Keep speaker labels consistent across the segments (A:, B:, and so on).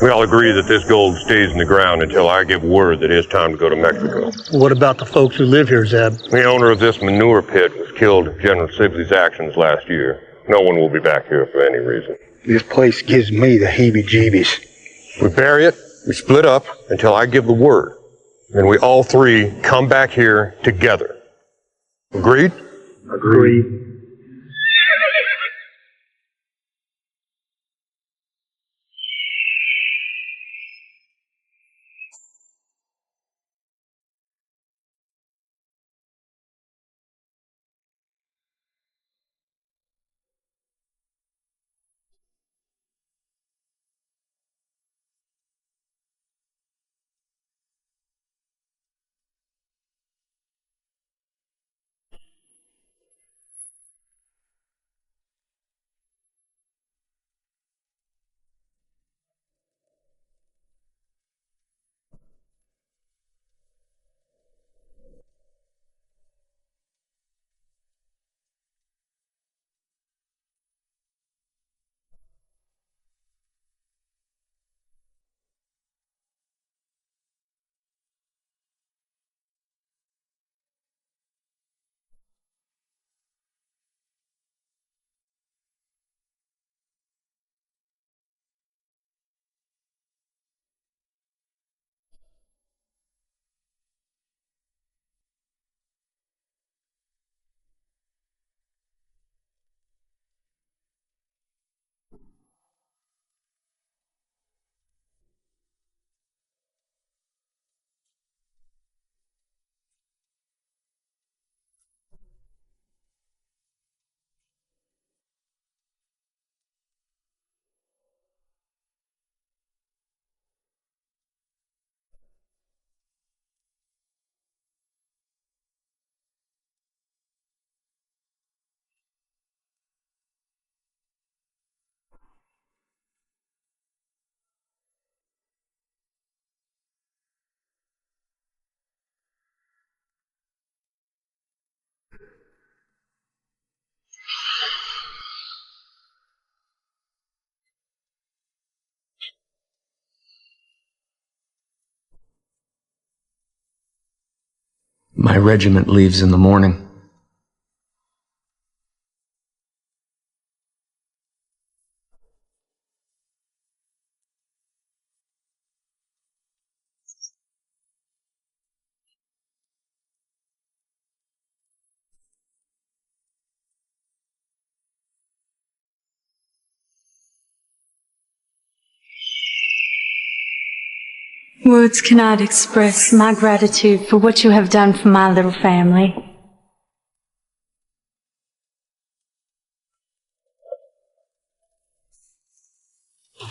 A: We all agree that this gold stays in the ground until I give word that it's time to go to Mexico.
B: What about the folks who live here, Zeb?
A: The owner of this manure pit was killed in General Sibley's actions last year. No one will be back here for any reason.
B: This place gives me the heebie-jeebies.
A: We bury it, we split up until I give the word. Then we all three come back here together. Agreed?
B: Agreed.
C: My regiment leaves in the morning.
D: Words cannot express my gratitude for what you have done for my little family.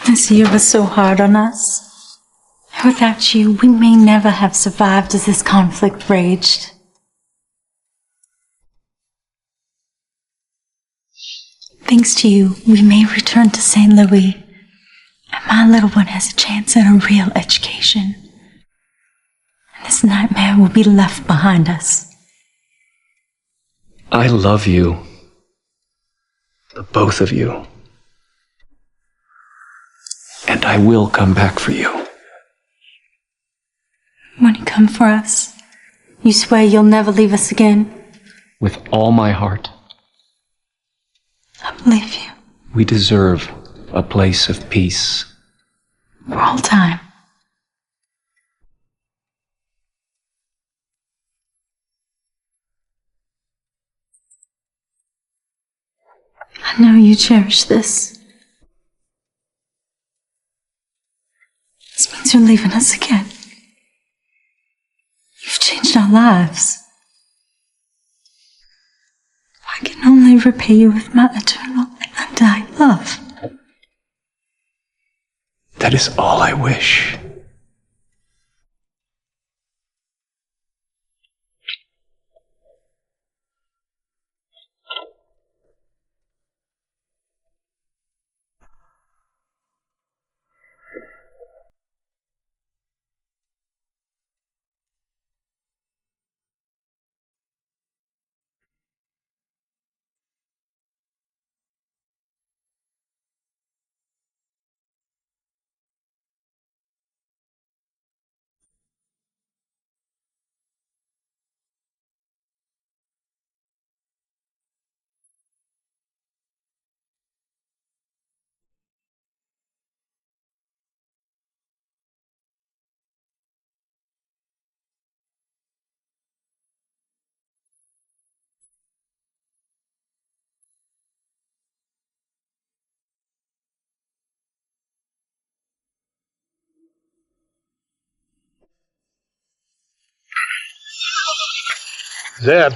D: This year was so hard on us. Without you, we may never have survived as this conflict raged. Thanks to you, we may return to St. Louis. And my little one has a chance at a real education. And this nightmare will be left behind us.
C: I love you. The both of you. And I will come back for you.
D: When you come for us, you swear you'll never leave us again?
C: With all my heart.
D: I believe you.
C: We deserve a place of peace.
D: For all time. I know you cherish this. This means you're leaving us again. You've changed our lives. I can only repay you with my eternal and undying love.
C: That is all I wish.
B: Zeb,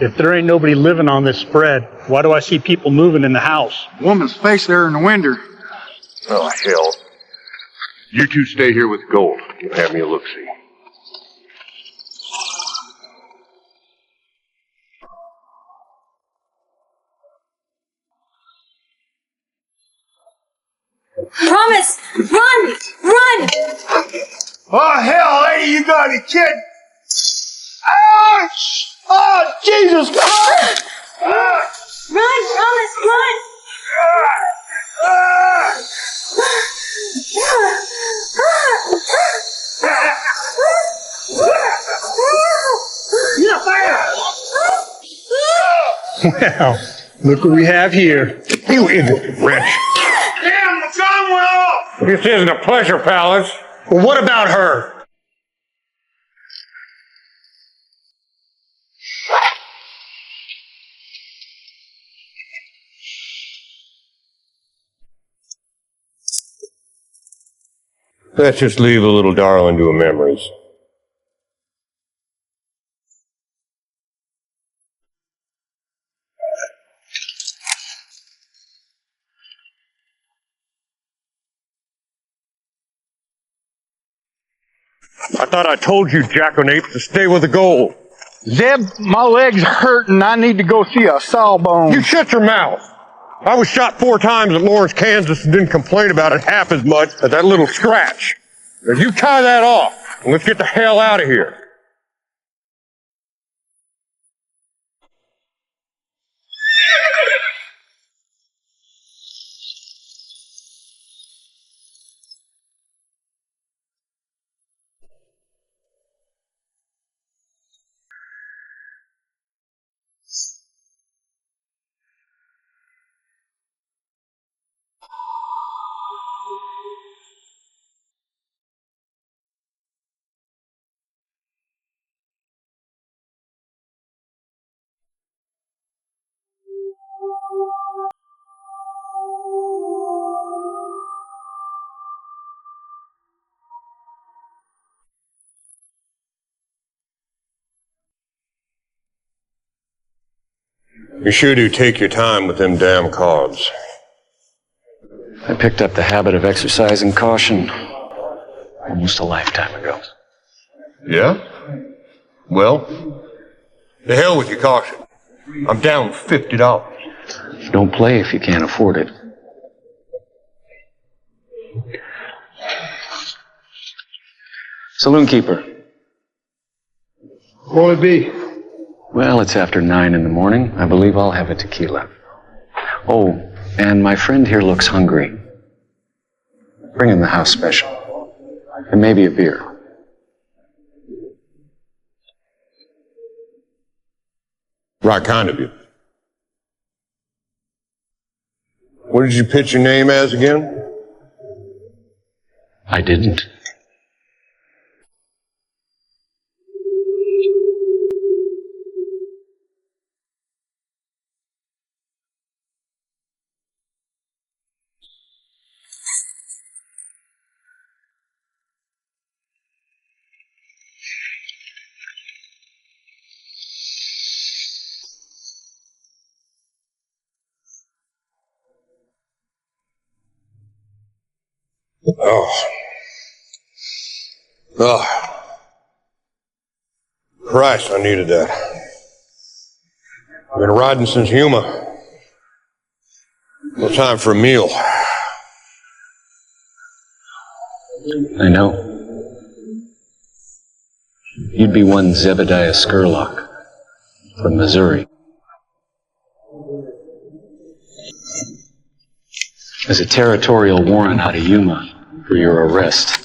B: if there ain't nobody living on this spread, why do I see people moving in the house?
E: Woman's face there in the window.
A: Oh, hell. You two stay here with the gold. You'll have me a look-see.
D: Promise! Run! Run!
E: Oh, hell, lady, you got to kid. Ouch! Oh, Jesus Christ!
D: Run! Promise! Run!
B: Well, look what we have here.
A: You idiot, wretch.
E: Damn, the gun went off!
A: This isn't a pleasure palace.
B: Well, what about her?
A: Let's just leave a little darling to her memories. I thought I told you, jackanapes, to stay with the gold.
E: Zeb, my leg's hurting. I need to go see a sawbone.
A: You shut your mouth. I was shot 4 times at Lawrence, Kansas, and didn't complain about it half as much as that little scratch. Now you tie that off, and let's get the hell out of here. You sure do take your time with them damn cards.
C: I picked up the habit of exercising caution almost a lifetime ago.
A: Yeah? Well, the hell with your caution. I'm down $50.
C: Don't play if you can't afford it. Saloon keeper.
B: What'll it be?
C: Well, it's after 9 in the morning. I believe I'll have a tequila. Oh, and my friend here looks hungry. Bring him the house special. And maybe a beer.
A: Right kind of you. What did you pitch your name as again?
C: I didn't.
A: Oh. Christ, I needed that. I've been riding since Yuma. No time for a meal.
C: I know. You'd be one Zebediah Scurlock from Missouri. There's a territorial warrant out of Yuma for your arrest.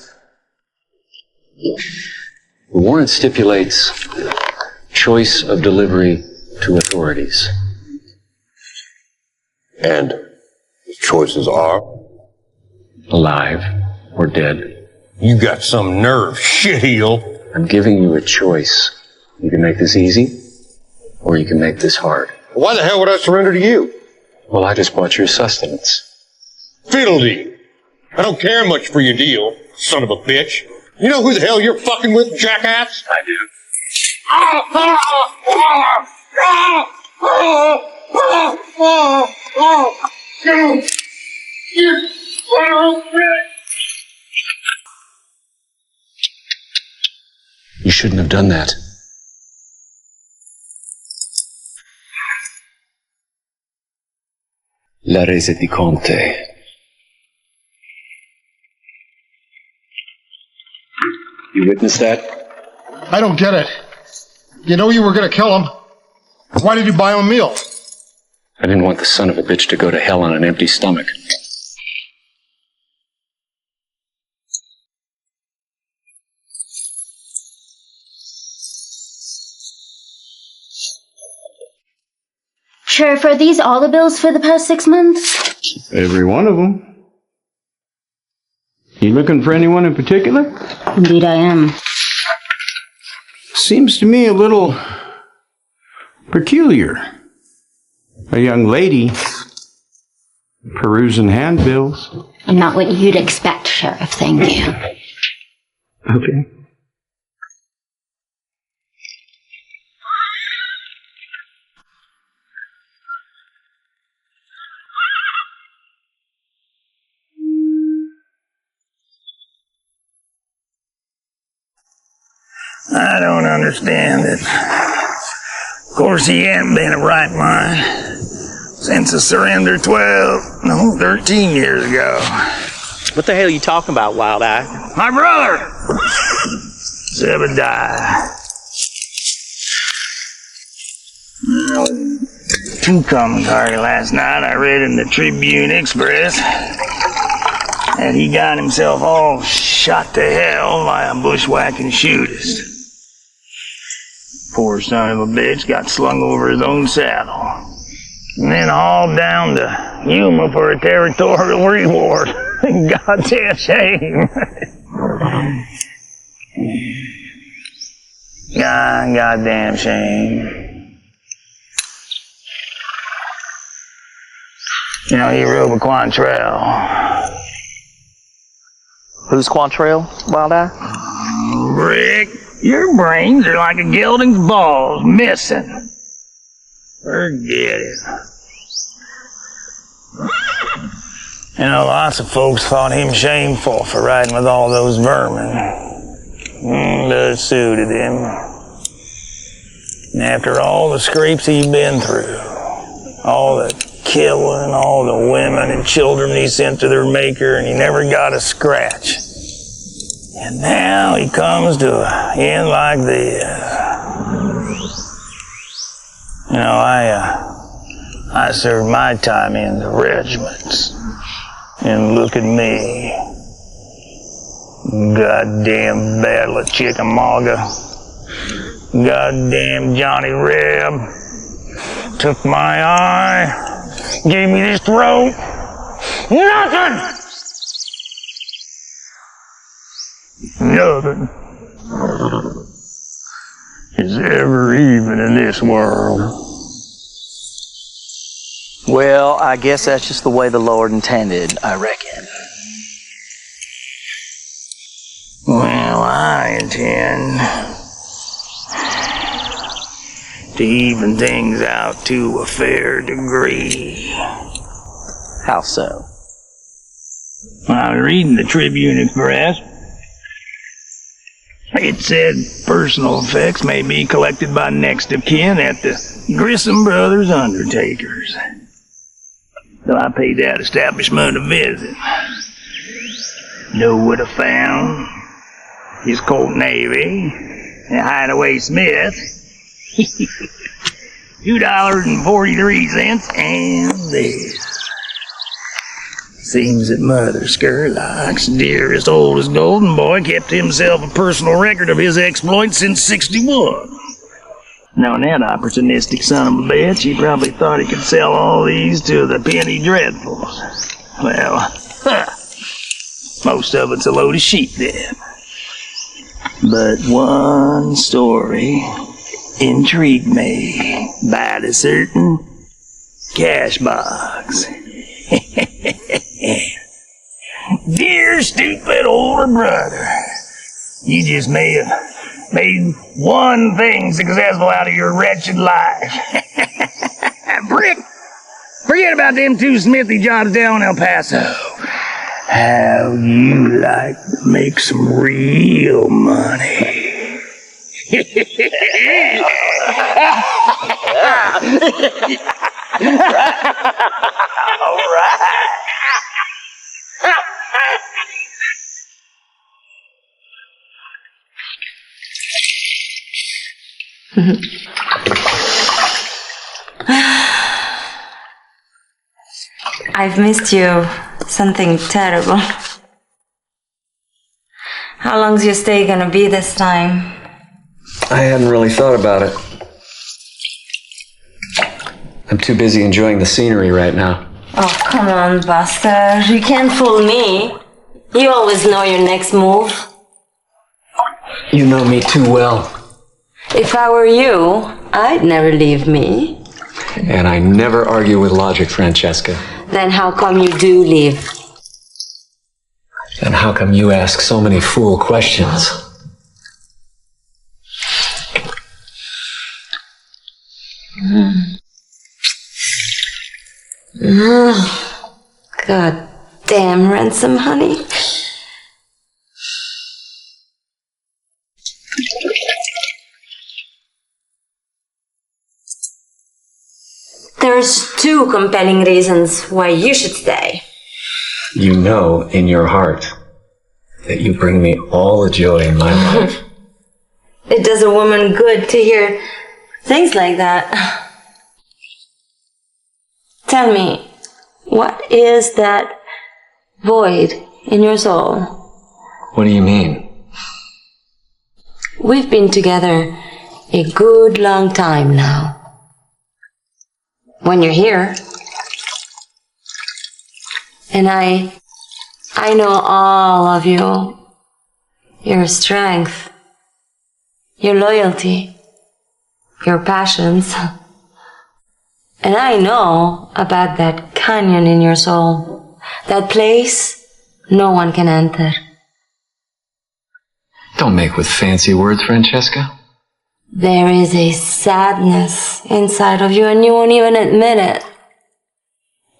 C: The warrant stipulates choice of delivery to authorities.
A: And the choices are?
C: Alive or dead.
A: You got some nerve, shitheel.
C: I'm giving you a choice. You can make this easy, or you can make this hard.
A: Why the hell would I surrender to you?
C: Well, I just bought your sustenance.
A: Fiddledee. I don't care much for your deal, son of a bitch. You know who the hell you're fucking with, jackass?
C: I do. You shouldn't have done that. La resa di Conte. You witnessed that?
F: I don't get it. You know you were gonna kill him. Why did you buy him a meal?
C: I didn't want the son of a bitch to go to hell on an empty stomach.
G: Sheriff, are these all the bills for the past 6 months?
H: Every one of them. You looking for anyone in particular?
G: Indeed I am.
H: Seems to me a little peculiar. A young lady perusing handbills.
G: I'm not what you'd expect, Sheriff, thank you.
H: Okay.
I: I don't understand it. Of course, he hadn't been in right mind since the surrender 13 years ago.
J: What the hell are you talking about, Wild Eye?
I: My brother! Zebediah. Too commentary last night I read in the Tribune Express that he got himself all shot to hell by a bushwhacking shootist. Poor son of a bitch got slung over his own saddle. And then hauled down to Yuma for a territorial reward. Goddamn shame. Goddamn shame. You know, he rode with Quantrell.
J: Who's Quantrell, Wild Eye?
I: Rick, your brains are like a gelding's balls, missing. Forget it. You know, lots of folks thought him shameful for riding with all those vermin. But it suited him. And after all the scrapes he'd been through, all the killing, all the women and children he sent to their maker, and he never got a scratch. And now he comes to an end like this. You know, I served my time in the regiments. And look at me. Goddamn Battle of Chickamauga. Goddamn Johnny Reb. Took my eye. Gave me this throat. Nothing! Nothing is ever even in this world.
J: Well, I guess that's just the way the Lord intended, I reckon.
I: Well, I intend to even things out to a fair degree.
J: How so?
I: When I was reading the Tribune Express, it said personal effects may be collected by next of kin at the Grissom Brothers Undertakers. So I paid that establishment a visit. Know what I found? His Colt Navy and Hideaway Smith. $2.43 and this. Seems that Mother Skurlock's dearest, oldest golden boy kept himself a personal record of his exploits since '61. Knowing that opportunistic son of a bitch, he probably thought he could sell all these to the penny dreadfuls. Well, most of it's a load of sheep then. But one story intrigued me by the certain cash box. Dear stupid older brother, you just may have made one thing successful out of your wretched life. Brick, forget about them two smithy jobs down in El Paso. How you like to make some real money? All right.
D: I've missed you. Something terrible. How long's your stay gonna be this time?
C: I hadn't really thought about it. I'm too busy enjoying the scenery right now.
D: Oh, come on, Buster. You can't fool me. You always know your next move.
C: You know me too well.
D: If I were you, I'd never leave me.
C: And I never argue with logic, Francesca.
D: Then how come you do leave?
C: And how come you ask so many fool questions?
D: God damn ransom, honey. There's two compelling reasons why you should stay.
C: You know in your heart that you bring me all the joy in my life.
D: It does a woman good to hear things like that. Tell me, what is that void in your soul?
C: What do you mean?
D: We've been together a good long time now. When you're here, and I know all of you, your strength, your loyalty, your passions, and I know about that canyon in your soul, that place no one can enter.
C: Don't make with fancy words, Francesca.
D: There is a sadness inside of you and you won't even admit it.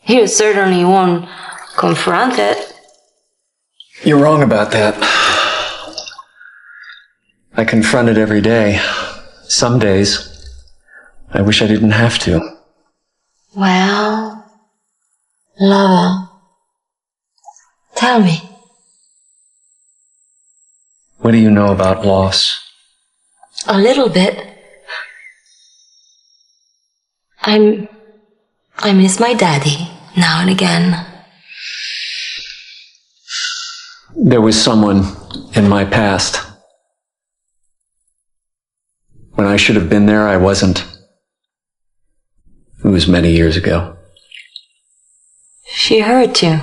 D: You certainly won't confront it.
C: You're wrong about that. I confront it every day. Some days, I wish I didn't have to.
D: Well, lover, tell me.
C: What do you know about loss?
D: A little bit. I miss my daddy now and again.
C: There was someone in my past. When I should have been there, I wasn't. It was many years ago.
D: She hurt you?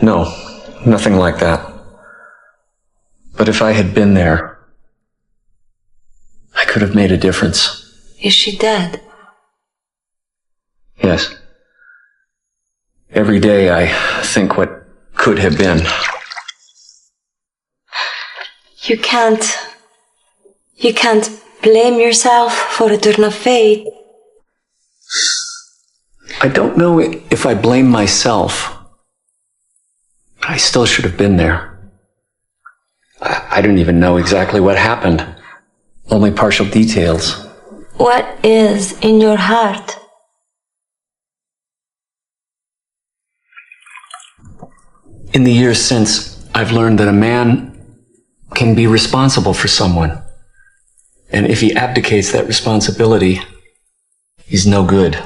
C: No, nothing like that. But if I had been there, I could have made a difference.
D: Is she dead?
C: Yes. Every day I think what could have been.
D: You can't blame yourself for a turn of fate.
C: I don't know if I blame myself, but I still should have been there. I don't even know exactly what happened. Only partial details.
D: What is in your heart?
C: In the years since, I've learned that a man can be responsible for someone. And if he abdicates that responsibility, he's no good.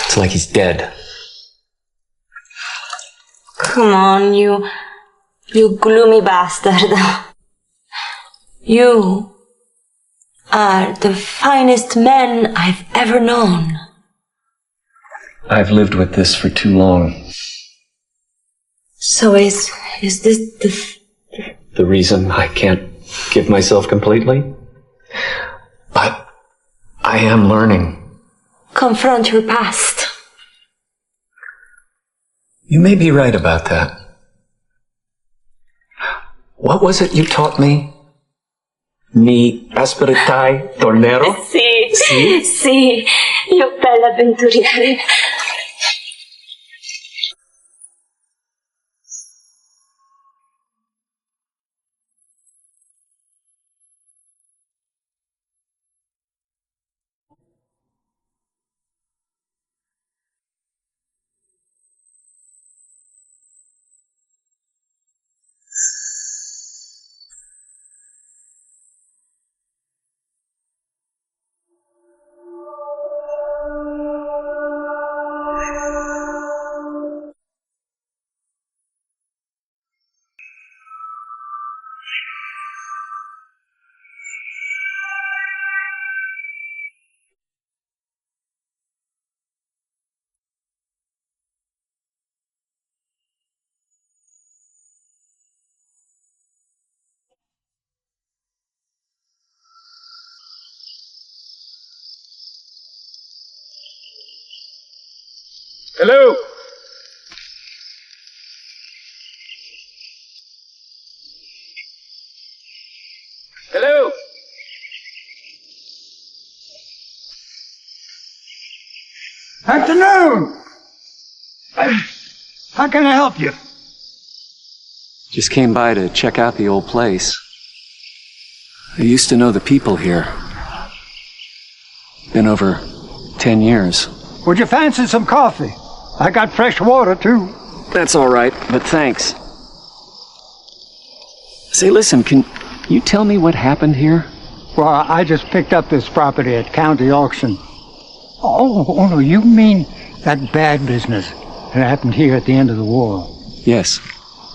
C: It's like he's dead.
D: Come on, you gloomy bastard. You are the finest man I've ever known.
C: I've lived with this for too long.
D: So is this
C: The reason I can't give myself completely? But I am learning.
D: Confront your past.
C: You may be right about that. What was it you taught me?
K: Mi asperittai tornero?
D: Sì, sì, io bella avventuriera.
E: Hello. Hello. Afternoon. How can I help you?
C: Just came by to check out the old place. I used to know the people here. Been over 10 years.
E: Would you fancy some coffee? I got fresh water, too.
C: That's all right, but thanks. Say, listen, can you tell me what happened here?
E: Well, I just picked up this property at county auction. Oh, no, you mean that bad business that happened here at the end of the war?
C: Yes.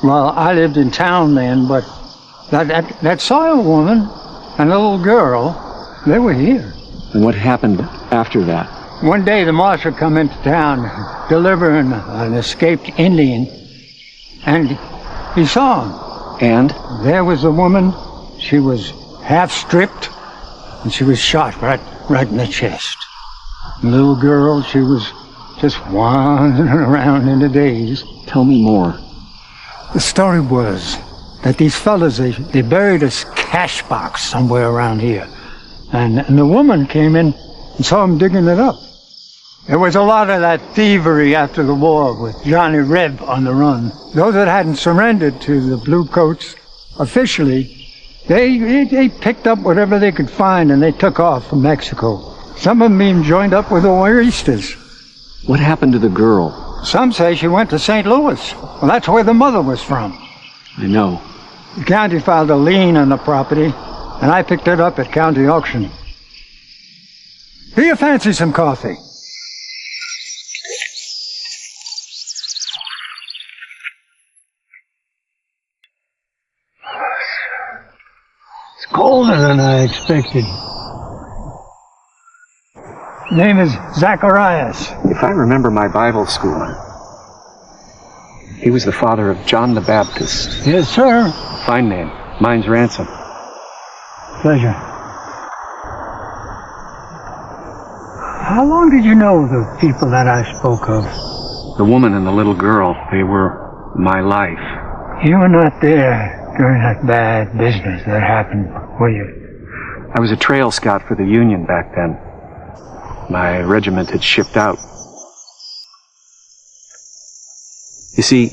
E: Well, I lived in town then, but that soil woman and the little girl, they were here.
C: And what happened after that?
E: One day the marshal come into town delivering an escaped Indian, and he saw him.
C: And?
E: There was a woman. She was half stripped, and she was shot right in the chest. The little girl, she was just wandering around in a daze.
C: Tell me more.
E: The story was that these fellas, they buried a cash box somewhere around here. And the woman came in and saw him digging it up. There was a lot of that thievery after the war with Johnny Reb on the run. Those that hadn't surrendered to the Bluecoats officially, they picked up whatever they could find and they took off from Mexico. Some of them even joined up with the Oiristas.
C: What happened to the girl?
E: Some say she went to St. Louis. Well, that's where the mother was from.
C: I know.
E: The county filed a lien on the property, and I picked it up at county auction. Do you fancy some coffee? It's colder than I expected. Name is Zacharias.
C: If I remember my Bible school, he was the father of John the Baptist.
E: Yes, sir.
C: Fine name. Mine's Ransom.
E: Pleasure. How long did you know the people that I spoke of?
C: The woman and the little girl, they were my life.
E: You were not there during that bad business that happened, were you?
C: I was a trail scout for the Union back then. My regiment had shipped out. You see,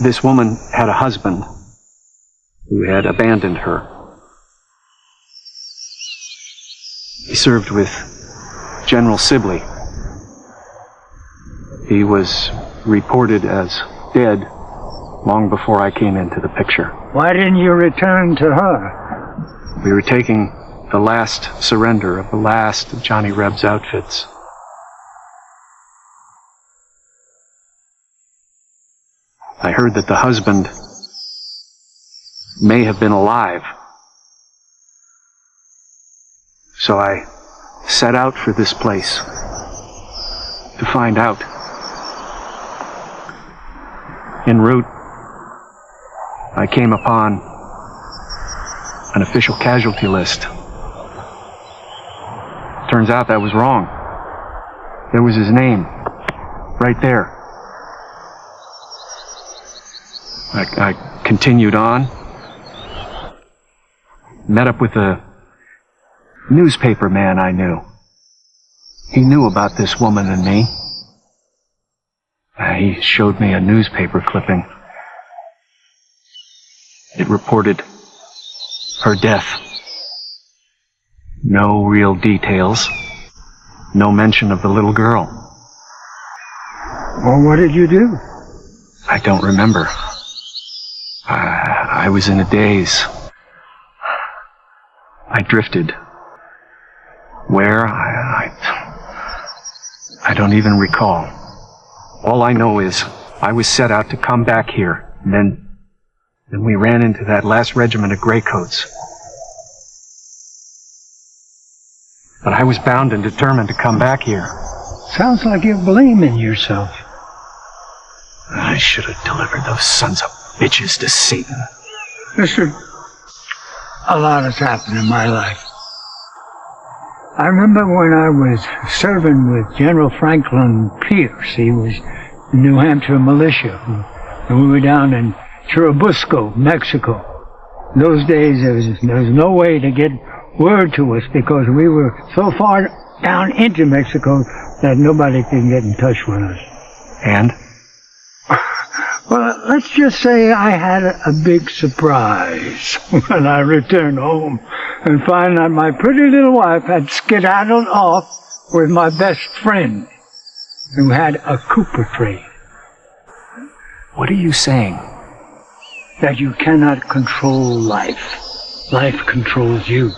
C: this woman had a husband who had abandoned her. He served with General Sibley. He was reported as dead long before I came into the picture.
E: Why didn't you return to her?
C: We were taking the last surrender of the last of Johnny Reb's outfits. I heard that the husband may have been alive. So I set out for this place to find out. En route, I came upon an official casualty list. Turns out that was wrong. There was his name, right there. I continued on, met up with a newspaper man I knew. He knew about this woman and me. He showed me a newspaper clipping. It reported her death. No real details. No mention of the little girl.
E: Well, what did you do?
C: I don't remember. I was in a daze. I drifted. Where? I don't even recall. All I know is I was set out to come back here, and then we ran into that last regiment of graycoats. But I was bound and determined to come back here.
E: Sounds like you're blaming yourself.
C: I should have delivered those sons of bitches to Satan.
E: Mister, a lot has happened in my life. I remember when I was serving with General Franklin Pierce. He was in New Hampshire militia. And we were down in Churubusco, Mexico. In those days, there was no way to get word to us because we were so far down into Mexico that nobody could get in touch with us.
C: And?
E: Well, let's just say I had a big surprise when I returned home and found that my pretty little wife had skedaddled off with my best friend who had a Cooper trade.
C: What are you saying?
E: That you cannot control life. Life controls you.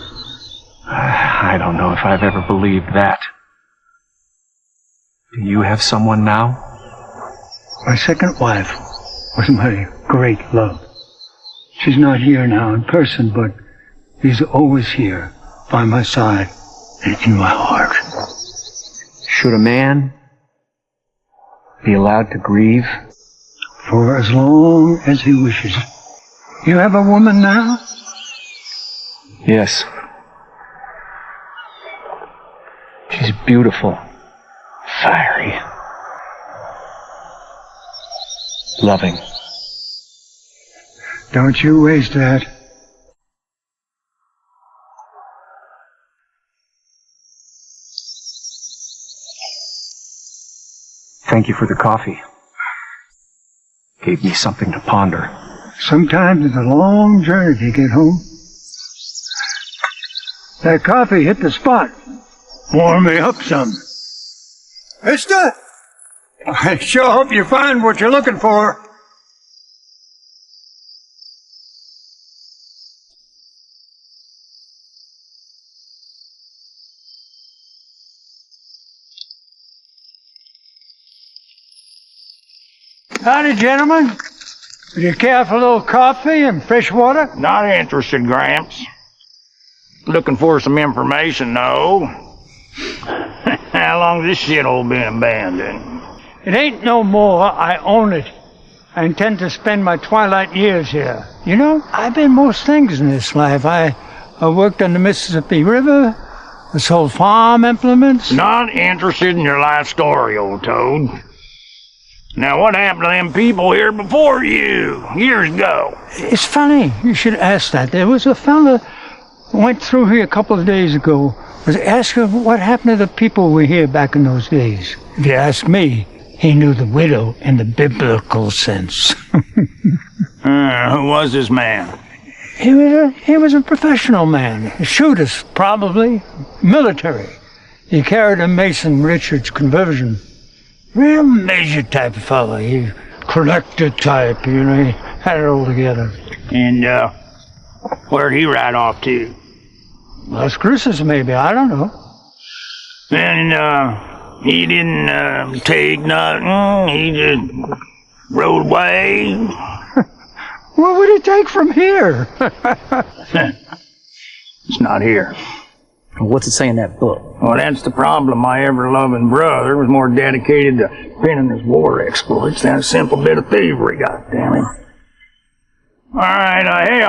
C: I don't know if I've ever believed that. Do you have someone now?
E: My second wife was my great love. She's not here now in person, but she's always here by my side and in my heart.
C: Should a man be allowed to grieve?
E: For as long as he wishes. You have a woman now?
C: Yes. She's beautiful, fiery, loving.
E: Don't you waste that.
C: Thank you for the coffee. Gave me something to ponder.
E: Sometimes it's a long journey to get home. That coffee hit the spot. Warm me up some. Mister, I sure hope you find what you're looking for. Howdy, gentlemen. Would you care for a little coffee and fresh water?
I: Not interested, Gramps. Looking for some information, though. How long's this shithole been abandoned?
E: It ain't no more. I own it. I intend to spend my twilight years here. You know, I've been most things in this life. I worked on the Mississippi River. I sold farm implements.
I: Not interested in your life story, old toad. Now, what happened to them people here before you, years ago?
E: It's funny. You should ask that. There was a fella who went through here a couple of days ago. Was asking what happened to the people who were here back in those days. If you ask me, he knew the widow in the biblical sense.
I: Who was this man?
E: He was a professional man. A shooter, probably. Military. He carried a Mason Richards conversion. Real major type of fellow. He collector type, you know. He had it all together.
I: And, where'd he ride off to?
E: Las Cruces, maybe. I don't know.
I: Then, he didn't, take nothing. He just rode away.
E: What would it take from here?
I: It's not here.
J: What's it say in that book?
I: Well, that's the problem. My ever-loving brother was more dedicated to penning his war exploits than a simple bit of thievery, goddammit. All right, hey,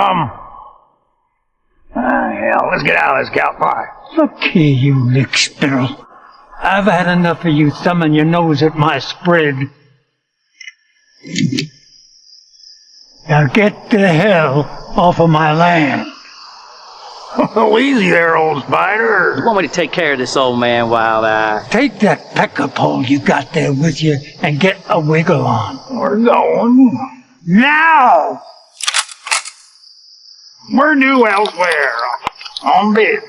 I: hell, let's get out of this cow pie.
E: Look here, you lick spittle. I've had enough of you thumbing your nose at my spread. Now get the hell off of my land.
I: Oh, easy there, old spider.
J: You want me to take care of this old man while I...
E: Take that pecker pole you got there with you and get a wiggle on.
I: We're going.
E: Now!
I: We're due elsewhere. On business.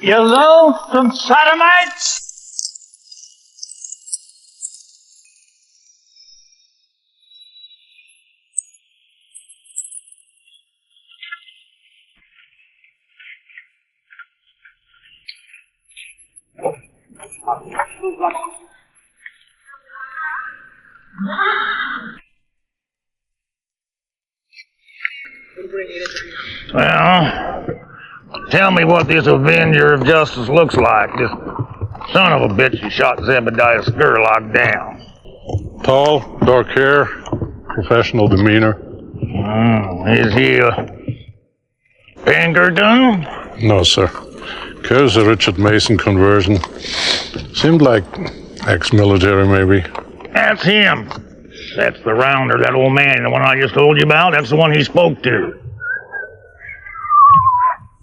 E: You lonesome sodomites!
I: Well, tell me what this Avenger of Justice looks like. This son of a bitch who shot Zebediah Skurlock down.
B: Tall, dark hair, professional demeanor.
I: Is he a Pinkerton?
B: No, sir. Cares a Richard Mason conversion. Seemed like ex-military, maybe.
I: That's him. That's the rounder, that old man, the one I just told you about. That's the one he spoke to.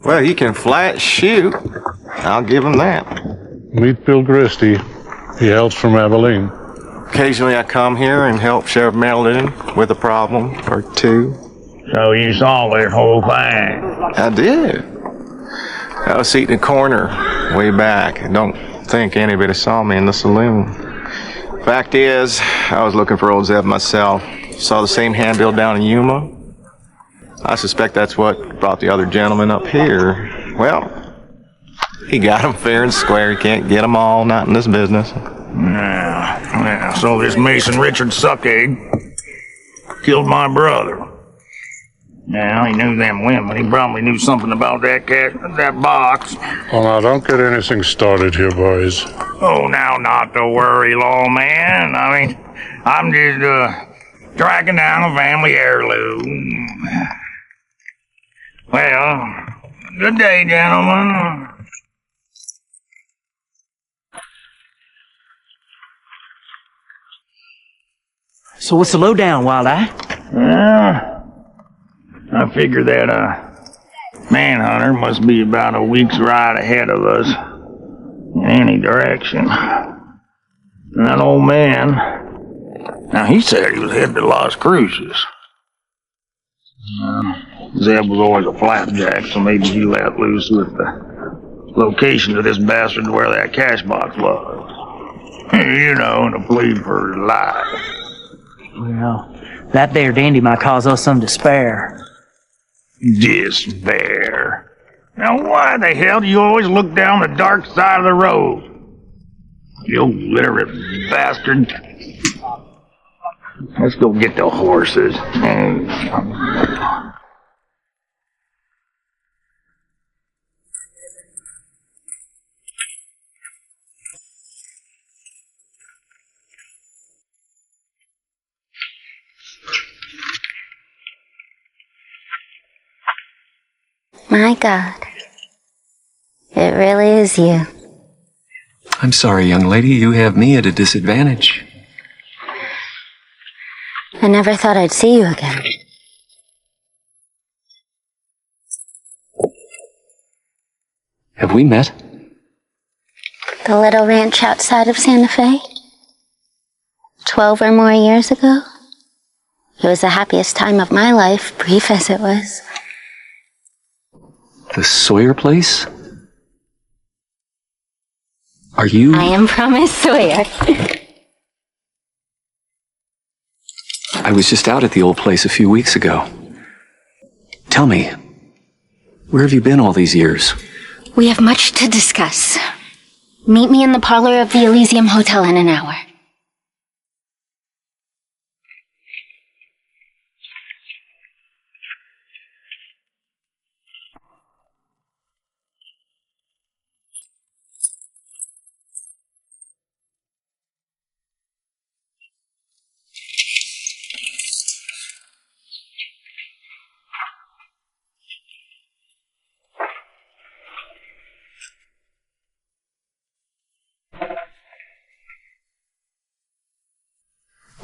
H: Well, he can flat shoot. I'll give him that.
B: Meet Bill Gristy. He hails from Abilene.
H: Occasionally I come here and help Sheriff Melton with a problem or two.
I: So you saw that whole thing?
H: I did. I was sitting in the corner way back. I don't think anybody saw me in the saloon. Fact is, I was looking for old Zeb myself. Saw the same handbill down in Yuma. I suspect that's what brought the other gentleman up here. Well, he got them fair and square. He can't get them all, not in this business.
I: Yeah, so this Mason Richard Suckegg killed my brother. Now, he knew them women. He probably knew something about that box.
B: Well, now, don't get anything started here, boys.
I: Oh, now, not to worry, lawman. I mean, I'm just, tracking down a family heirloom. Well, good day, gentlemen.
J: So what's the lowdown, Wild Eye?
I: Well, I figure that manhunter must be about a week's ride ahead of us in any direction. And that old man, now he said he was headed to Las Cruces. Zeb was always a flapjack, so maybe he let loose with the location of this bastard where that cash box was. You know, in a plea for his life.
J: Well, that there dandy might cause us some despair.
I: Despair. Now why the hell do you always look down the dark side of the road? You illiterate bastard. Let's go get the horses.
G: My God. It really is you.
C: I'm sorry, young lady, you have me at a disadvantage.
G: I never thought I'd see you again.
C: Have we met?
G: The little ranch outside of Santa Fe? 12 or more years ago? It was the happiest time of my life, brief as it was.
C: The Sawyer place? Are you...
G: I am Promise Sawyer.
C: I was just out at the old place a few weeks ago. Tell me, where have you been all these years?
G: We have much to discuss. Meet me in the parlor of the Elysium Hotel in an hour.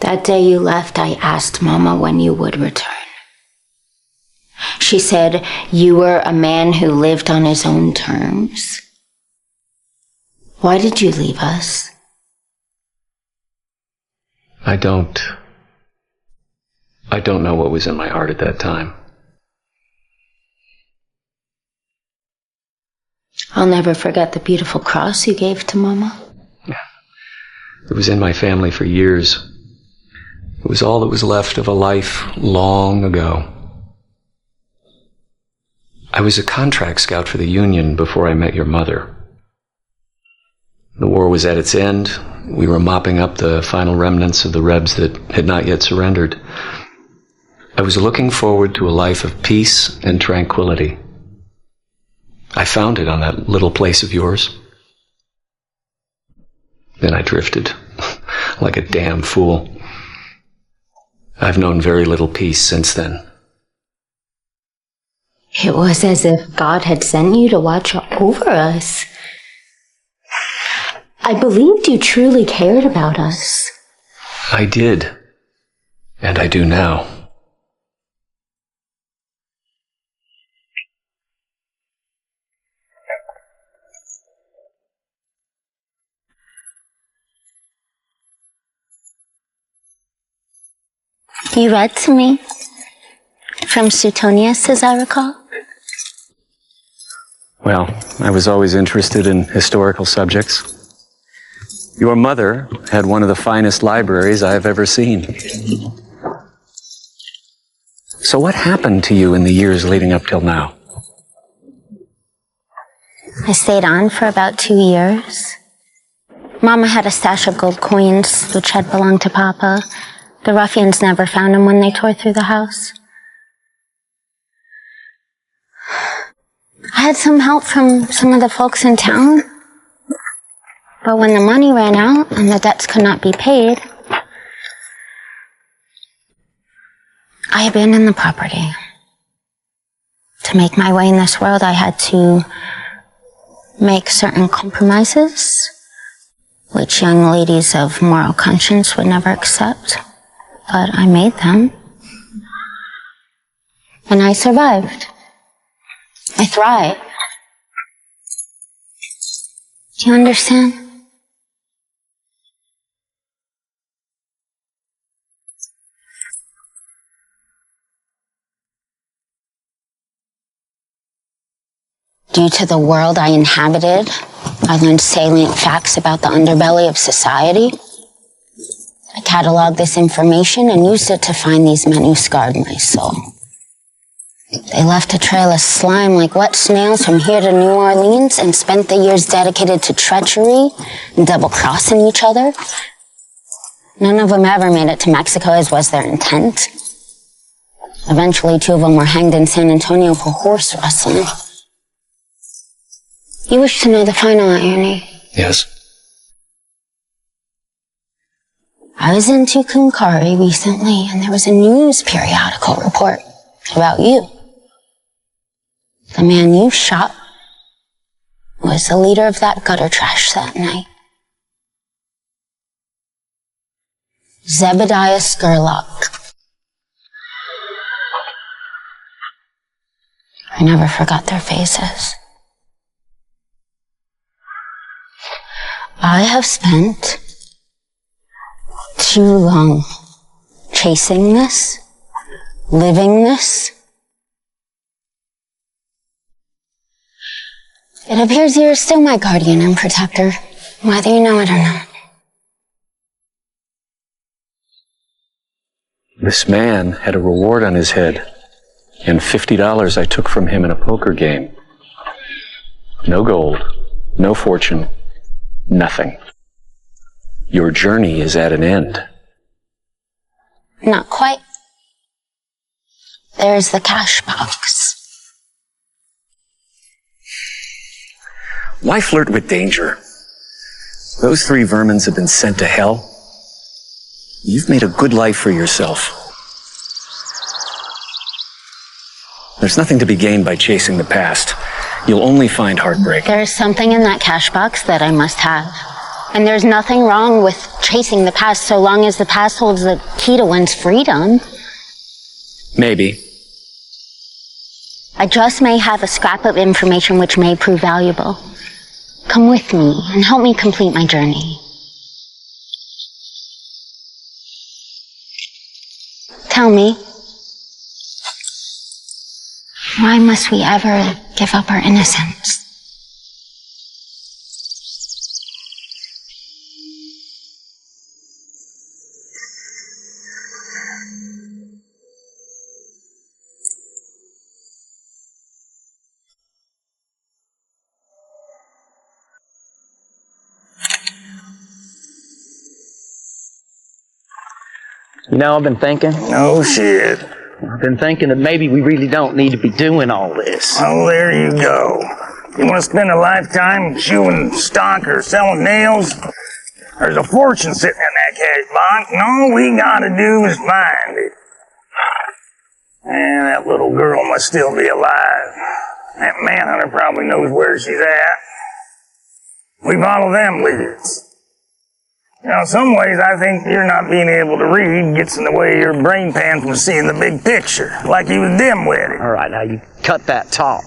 G: That day you left, I asked Mama when you would return. She said you were a man who lived on his own terms. Why did you leave us?
C: I don't know what was in my heart at that time.
G: I'll never forget the beautiful cross you gave to Mama.
C: It was in my family for years. It was all that was left of a life long ago. I was a contract scout for the Union before I met your mother. The war was at its end. We were mopping up the final remnants of the Rebs that had not yet surrendered. I was looking forward to a life of peace and tranquility. I found it on that little place of yours. Then I drifted, like a damn fool. I've known very little peace since then.
G: It was as if God had sent you to watch over us. I believed you truly cared about us.
C: I did. And I do now.
G: You read to me from Suetonius, as I recall.
C: Well, I was always interested in historical subjects. Your mother had one of the finest libraries I have ever seen. So what happened to you in the years leading up till now?
G: I stayed on for about 2 years. Mama had a stash of gold coins, which had belonged to Papa. The ruffians never found him when they tore through the house. I had some help from some of the folks in town. But when the money ran out and the debts could not be paid, I abandoned the property. To make my way in this world, I had to make certain compromises, which young ladies of moral conscience would never accept. But I made them. And I survived. I thrived. Do you understand? Due to the world I inhabited, I learned salient facts about the underbelly of society. I cataloged this information and used it to find these men who scarred my soul. They left a trail of slime like wet snails from here to New Orleans and spent the years dedicated to treachery and double-crossing each other. None of them ever made it to Mexico, as was their intent. Eventually, 2 of them were hanged in San Antonio for horse rustling. You wish to know the final irony?
C: Yes.
G: I was in Tucumcari recently, and there was a news periodical report about you. The man you shot was the leader of that gutter trash that night. Zebediah Scurlock. I never forgot their faces. I have spent too long chasing this, living this. It appears you're still my guardian and protector, whether you know it or not.
C: This man had a reward on his head, and $50 I took from him in a poker game. No gold, no fortune, nothing. Your journey is at an end.
G: Not quite. There's the cash box.
C: Why flirt with danger? Those 3 vermins have been sent to hell. You've made a good life for yourself. There's nothing to be gained by chasing the past. You'll only find heartbreak.
G: There's something in that cash box that I must have. And there's nothing wrong with chasing the past so long as the past holds the key to one's freedom.
C: Maybe.
G: I just may have a scrap of information which may prove valuable. Come with me and help me complete my journey. Tell me, why must we ever give up our innocence?
J: You know, I've been thinking.
I: Oh, shit.
J: I've been thinking that maybe we really don't need to be doing all this.
I: Oh, there you go. You want to spend a lifetime chewing stock or selling nails? There's a fortune sitting in that cash box, and all we gotta do is find it. And that little girl must still be alive. That manhunter probably knows where she's at. We follow them leads. You know, in some ways, I think you're not being able to read gets in the way of your brain pan from seeing the big picture, like you was dim-witted.
J: All right, now you cut that talk.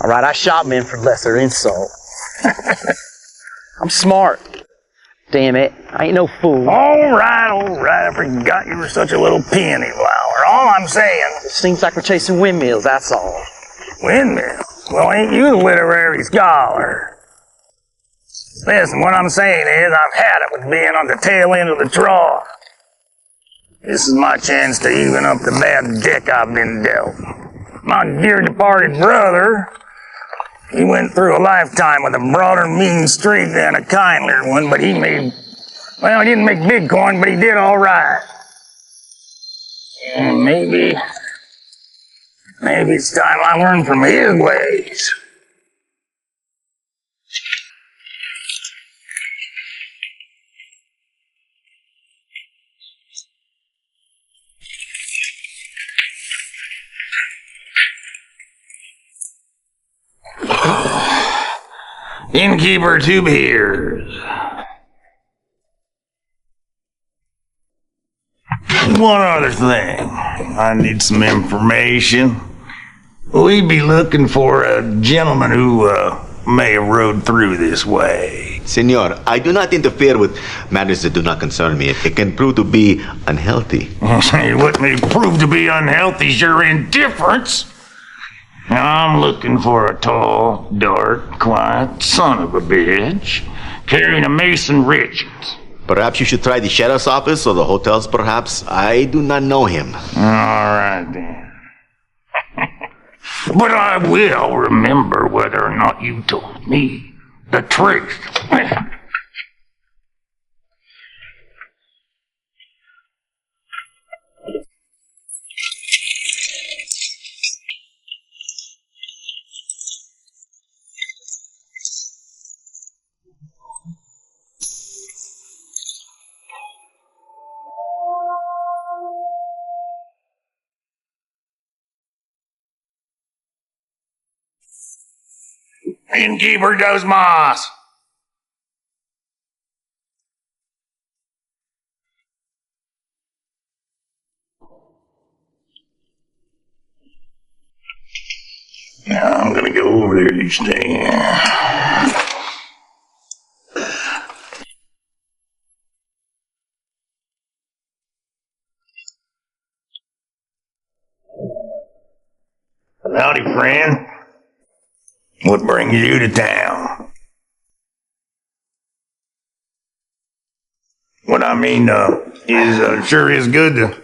J: All right, I shot men for lesser insult. I'm smart. Damn it, I ain't no fool.
I: All right, I forgot you were such a little peony flower. All I'm saying...
J: It seems like we're chasing windmills, that's all.
I: Windmills? Well, ain't you a literary scholar? Listen, what I'm saying is I've had it with being on the tail end of the trough. This is my chance to even up the bad deck I've been dealt. My dear departed brother, he went through a lifetime with a broader mean streak than a kindlier one, but he made, well, he didn't make big coin, but he did all right. And maybe it's time I learned from his ways. Innkeeper Two Beers. One other thing. I need some information. We'd be looking for a gentleman who may have rode through this way.
L: Senor, I do not interfere with matters that do not concern me. It can prove to be unhealthy.
I: What may prove to be unhealthy is your indifference. I'm looking for a tall, dark, quiet son of a bitch carrying a Mason Richards.
L: Perhaps you should try the sheriff's office or the hotels, perhaps. I do not know him.
I: All right, then. But I will remember whether or not you told me the truth. Innkeeper Dos Mas. Now I'm gonna go over there to stand. Howdy, friend. What brings you to town? What I mean, sure is good to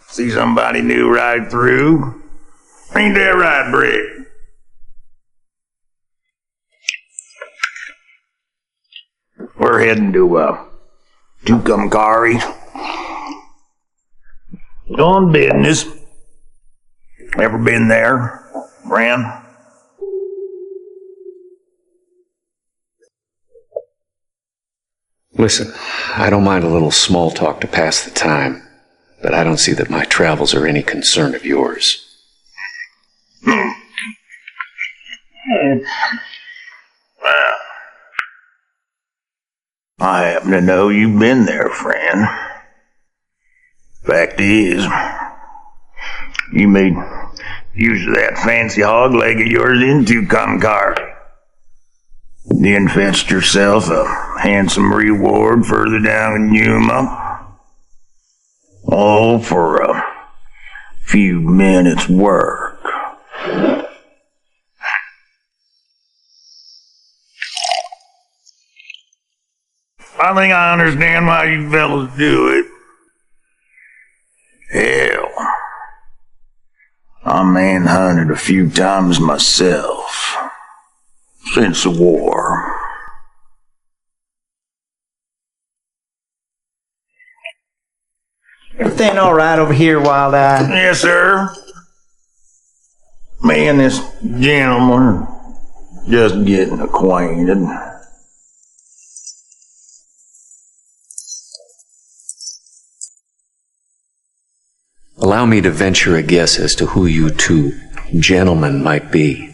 I: see somebody new ride through. Ain't that right, Brick? We're heading to, Tucumcari. On business. Ever been there, friend?
C: Listen, I don't mind a little small talk to pass the time, but I don't see that my travels are any concern of yours.
I: Well, I happen to know you've been there, friend. Fact is, you made use that fancy hog leg of yours into Concar. Then fetched yourself a handsome reward further down in Yuma. All for a few minutes' work. I think I understand why you fellas do it. Hell, I manhunted a few times myself since the war.
J: Everything all right over here, Wild Eye?
I: Yes, sir. Me and this gentleman are just getting acquainted.
C: Allow me to venture a guess as to who you two gentlemen might be.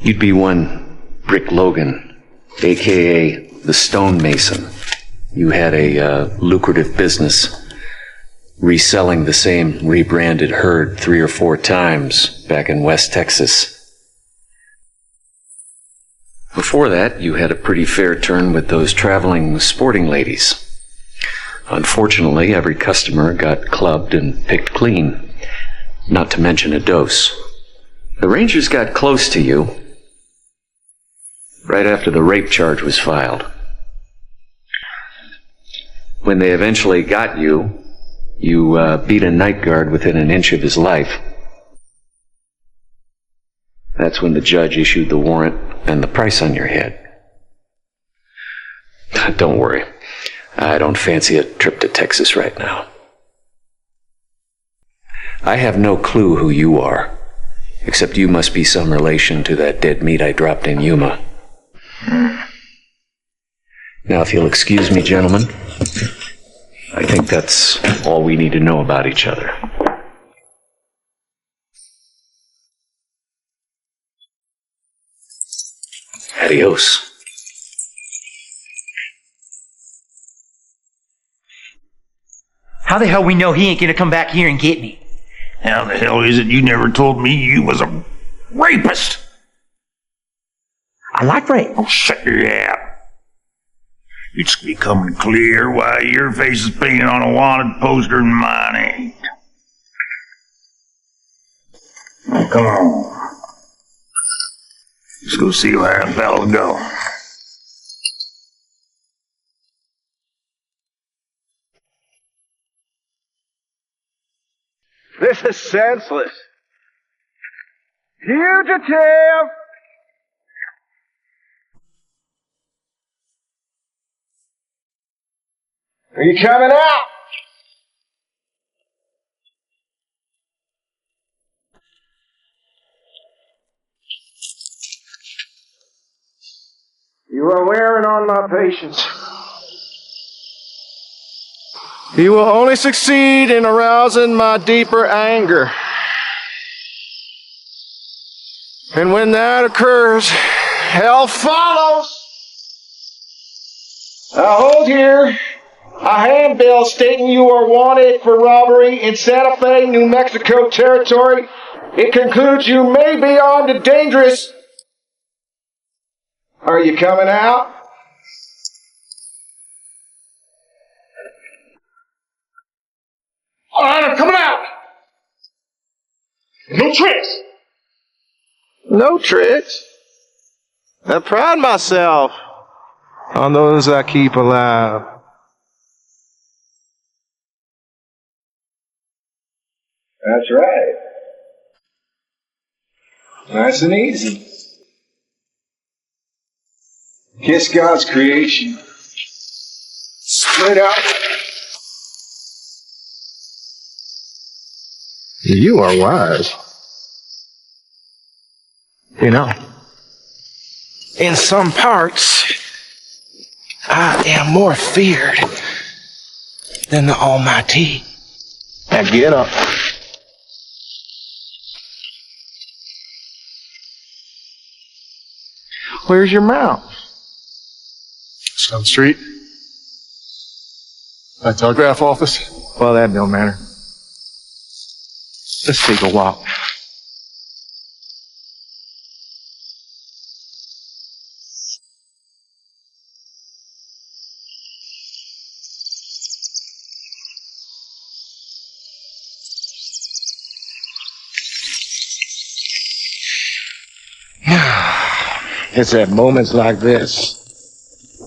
C: You'd be one Brick Logan, a.k.a. the Stonemason. You had a lucrative business reselling the same rebranded herd 3 or 4 times back in West Texas. Before that, you had a pretty fair turn with those traveling sporting ladies. Unfortunately, every customer got clubbed and picked clean, not to mention a dose. The Rangers got close to you right after the rape charge was filed. When they eventually got you, you beat a night guard within an inch of his life. That's when the judge issued the warrant and the price on your head. Don't worry. I don't fancy a trip to Texas right now. I have no clue who you are, except you must be some relation to that dead meat I dropped in Yuma. Now, if you'll excuse me, gentlemen, I think that's all we need to know about each other. Adios.
J: How the hell we know he ain't gonna come back here and get me?
I: How the hell is it you never told me you was a rapist?
J: I like rape.
I: Oh, shut your yap. It's becoming clear why your face is painted on a wanted poster and mine ain't. Now, come on. Let's go see where that fellow's go.
M: This is senseless. Fugitive! Are you coming out? You are wearing on my patience. You will only succeed in arousing my deeper anger. And when that occurs, hell follows. I hold here a handbill stating you are wanted for robbery in Santa Fe, New Mexico territory. It concludes you may be armed and dangerous. Are you coming out?
F: All right, I'm coming out. No tricks.
M: No tricks. I pride myself on those I keep alive. That's right. Nice and easy. Kiss God's creation. Straight out. You are wise. You know, in some parts, I am more feared than the Almighty. Now get up. Where's your mount?
F: Just down the street. That telegraph office.
H: Well, that don't matter. Let's take a walk. It's at moments like this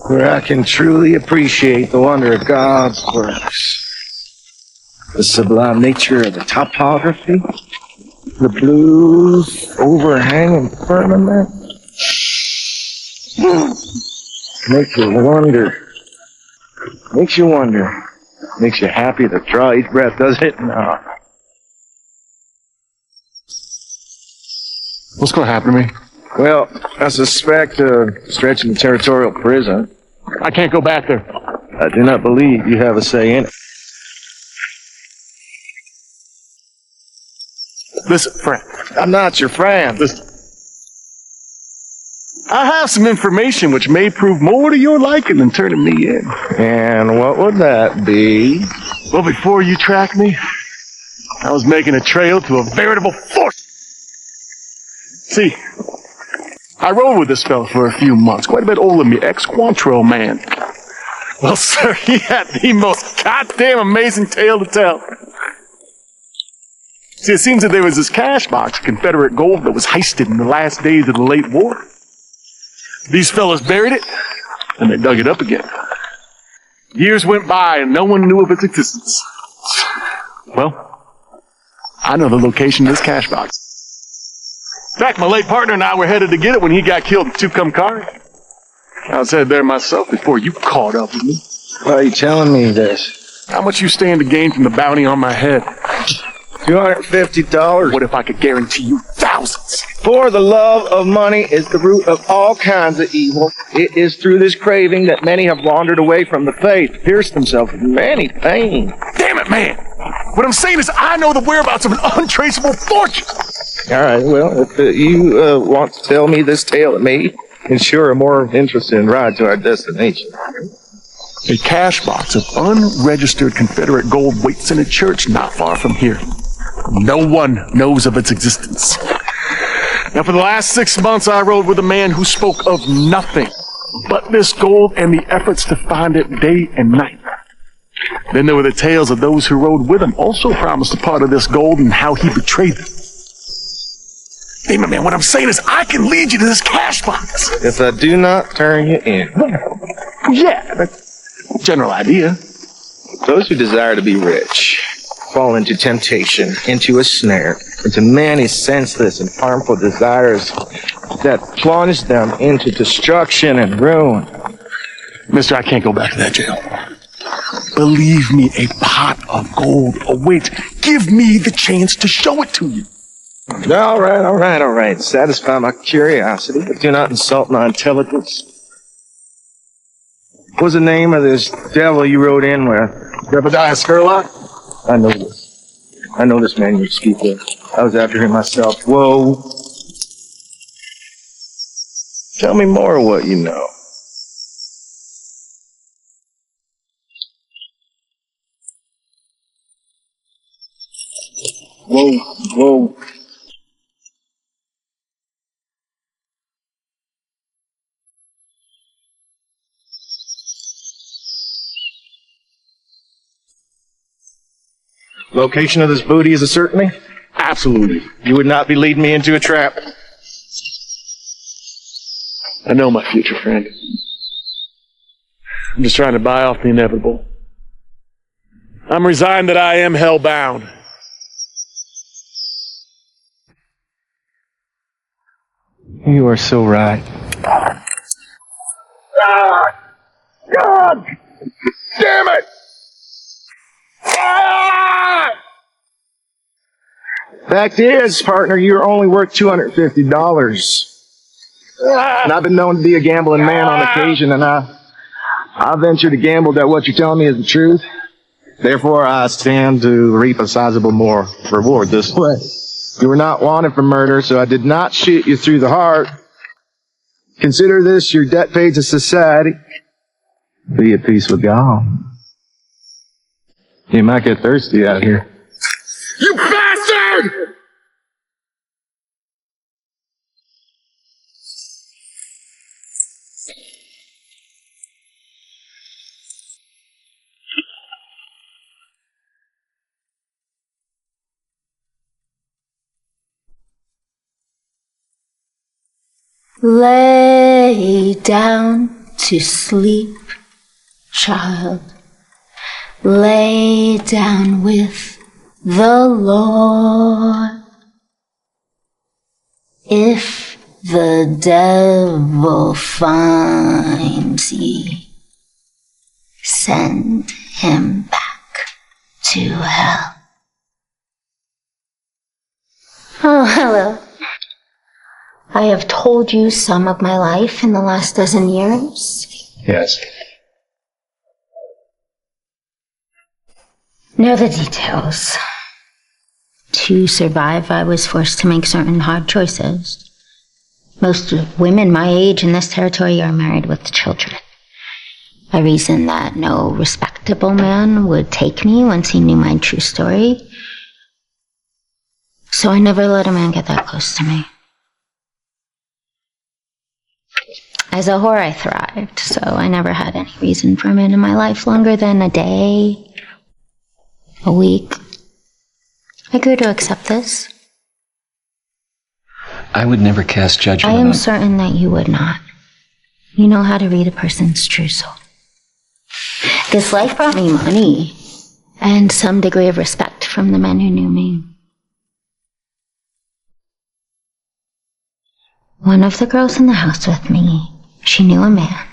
H: where I can truly appreciate the wonder of God's works. The sublime nature of the topography, the blue overhanging firmament. Makes you wonder. Makes you wonder. Makes you happy to draw each breath, does it? No.
F: What's going to happen to me?
H: Well, I suspect stretching the territorial prison.
F: I can't go back there.
H: I do not believe you have a say in it.
F: Listen, friend.
H: I'm not your friend.
F: Listen. I have some information which may prove more to your liking than turning me in.
H: And what would that be?
F: Well, before you tracked me, I was making a trail to a veritable force. See, I rode with this fella for a few months, quite a bit older than me, ex-Quantrill man. Well, sir, he had the most goddamn amazing tale to tell. See, it seems that there was this cash box of Confederate gold that was heisted in the last days of the late war. These fellas buried it, and they dug it up again. Years went by, and no one knew of its existence. Well, I know the location of this cash box. In fact, my late partner and I were headed to get it when he got killed in Tucumcari. I was headed there myself before you caught up with me.
H: Why are you telling me this?
F: How much you stand to gain from the bounty on my head?
H: $250.
F: What if I could guarantee you thousands?
H: For the love of money is the root of all kinds of evil. It is through this craving that many have wandered away from the faith, pierced themselves with many pain.
F: Damn it, man! What I'm saying is I know the whereabouts of an untraceable fortune!
H: All right, well, if you want to tell me this tale, it may ensure a more interesting ride to our destination.
F: A cash box of unregistered Confederate gold waits in a church not far from here. No one knows of its existence. Now, for the last 6 months, I rode with a man who spoke of nothing but this gold and the efforts to find it day and night. Then there were the tales of those who rode with him, also promised a part of this gold and how he betrayed them. Hey, my man, what I'm saying is I can lead you to this cash box.
H: If I do not turn you in.
F: Yeah, that's a general idea.
H: Those who desire to be rich fall into temptation, into a snare, into many senseless and harmful desires that plunge them into destruction and ruin.
F: Mister, I can't go back to that jail. Believe me, a pot of gold awaits. Give me the chance to show it to you.
H: All right. Satisfy my curiosity, but do not insult my intelligence. What was the name of this devil you rode in with?
F: Jebediah Skurlock?
H: I know this. I know this man you speak of. I was after him myself. Whoa. Tell me more of what you know. Whoa. Location of this booty is a certainty?
F: Absolutely.
H: You would not be leading me into a trap?
F: I know my future, friend. I'm just trying to buy off the inevitable. I'm resigned that I am hellbound.
H: You are so right.
F: God! Damn it!
H: Fact is, partner, you're only worth $250. And I've been known to be a gambling man on occasion, and I venture to gamble that what you're telling me is the truth. Therefore, I stand to reap a sizable more reward this way. You were not wanted for murder, so I did not shoot you through the heart. Consider this your debt paid to society. Be at peace with God. You might get thirsty out here.
M: You bastard!
D: Lay down to sleep, child. Lay down with the Lord. If the devil finds ye, send him back to hell. Oh, hello. I have told you some of my life in the last dozen years.
C: Yes.
D: Know the details. To survive, I was forced to make certain hard choices. Most women my age in this territory are married with children. I reasoned that no respectable man would take me once he knew my true story. So I never let a man get that close to me. As a whore, I thrived, so I never had any reason for a man in my life longer than a day, a week. I grew to accept this.
C: I would never cast judgment
D: I
C: on...
D: am certain that you would not. You know how to read a person's true soul. This life brought me money and some degree of respect from the men who knew me. One of the girls in the house with me, she knew a man.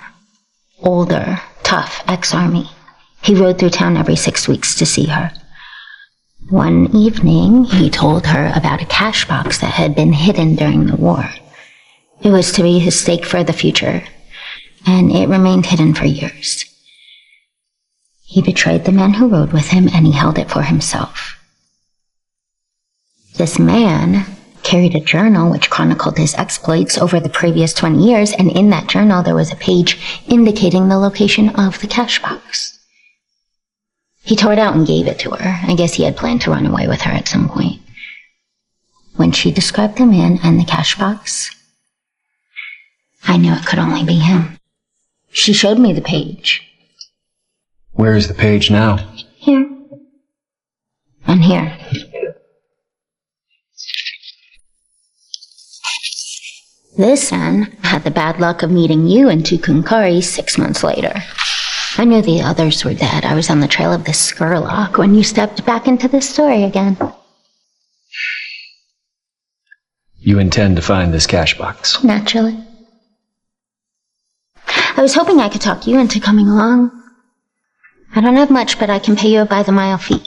D: Older, tough, ex-army. He rode through town every 6 weeks to see her. One evening, he told her about a cash box that had been hidden during the war. It was to be his stake for the future, and it remained hidden for years. He betrayed the men who rode with him, and he held it for himself. This man carried a journal which chronicled his exploits over the previous 20 years, and in that journal there was a page indicating the location of the cash box. He tore it out and gave it to her. I guess he had planned to run away with her at some point. When she described the man and the cash box, I knew it could only be him. She showed me the page.
C: Where is the page now?
D: Here. And here. This man had the bad luck of meeting you in Tucumcari 6 months later. I knew the others were dead. I was on the trail of this Skurlock when you stepped back into this story again.
C: You intend to find this cash box?
D: Naturally. I was hoping I could talk you into coming along. I don't have much, but I can pay you a by-the-mile fee.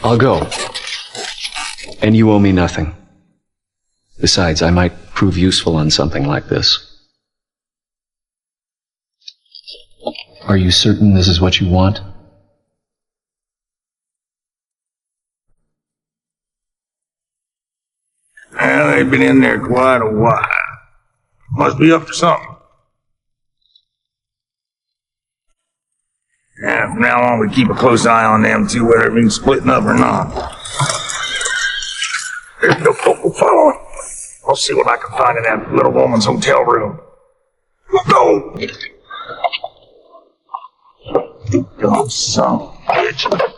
C: I'll go. And you owe me nothing. Besides, I might prove useful on something like this. Are you certain this is what you want?
I: Well, they've been in there quite a while. Must be up to something. Yeah, from now on we keep a close eye on them two, whether it means splitting up or not. Follow. I'll see what I can find in that little woman's hotel room. Go! Dumb son of a bitch.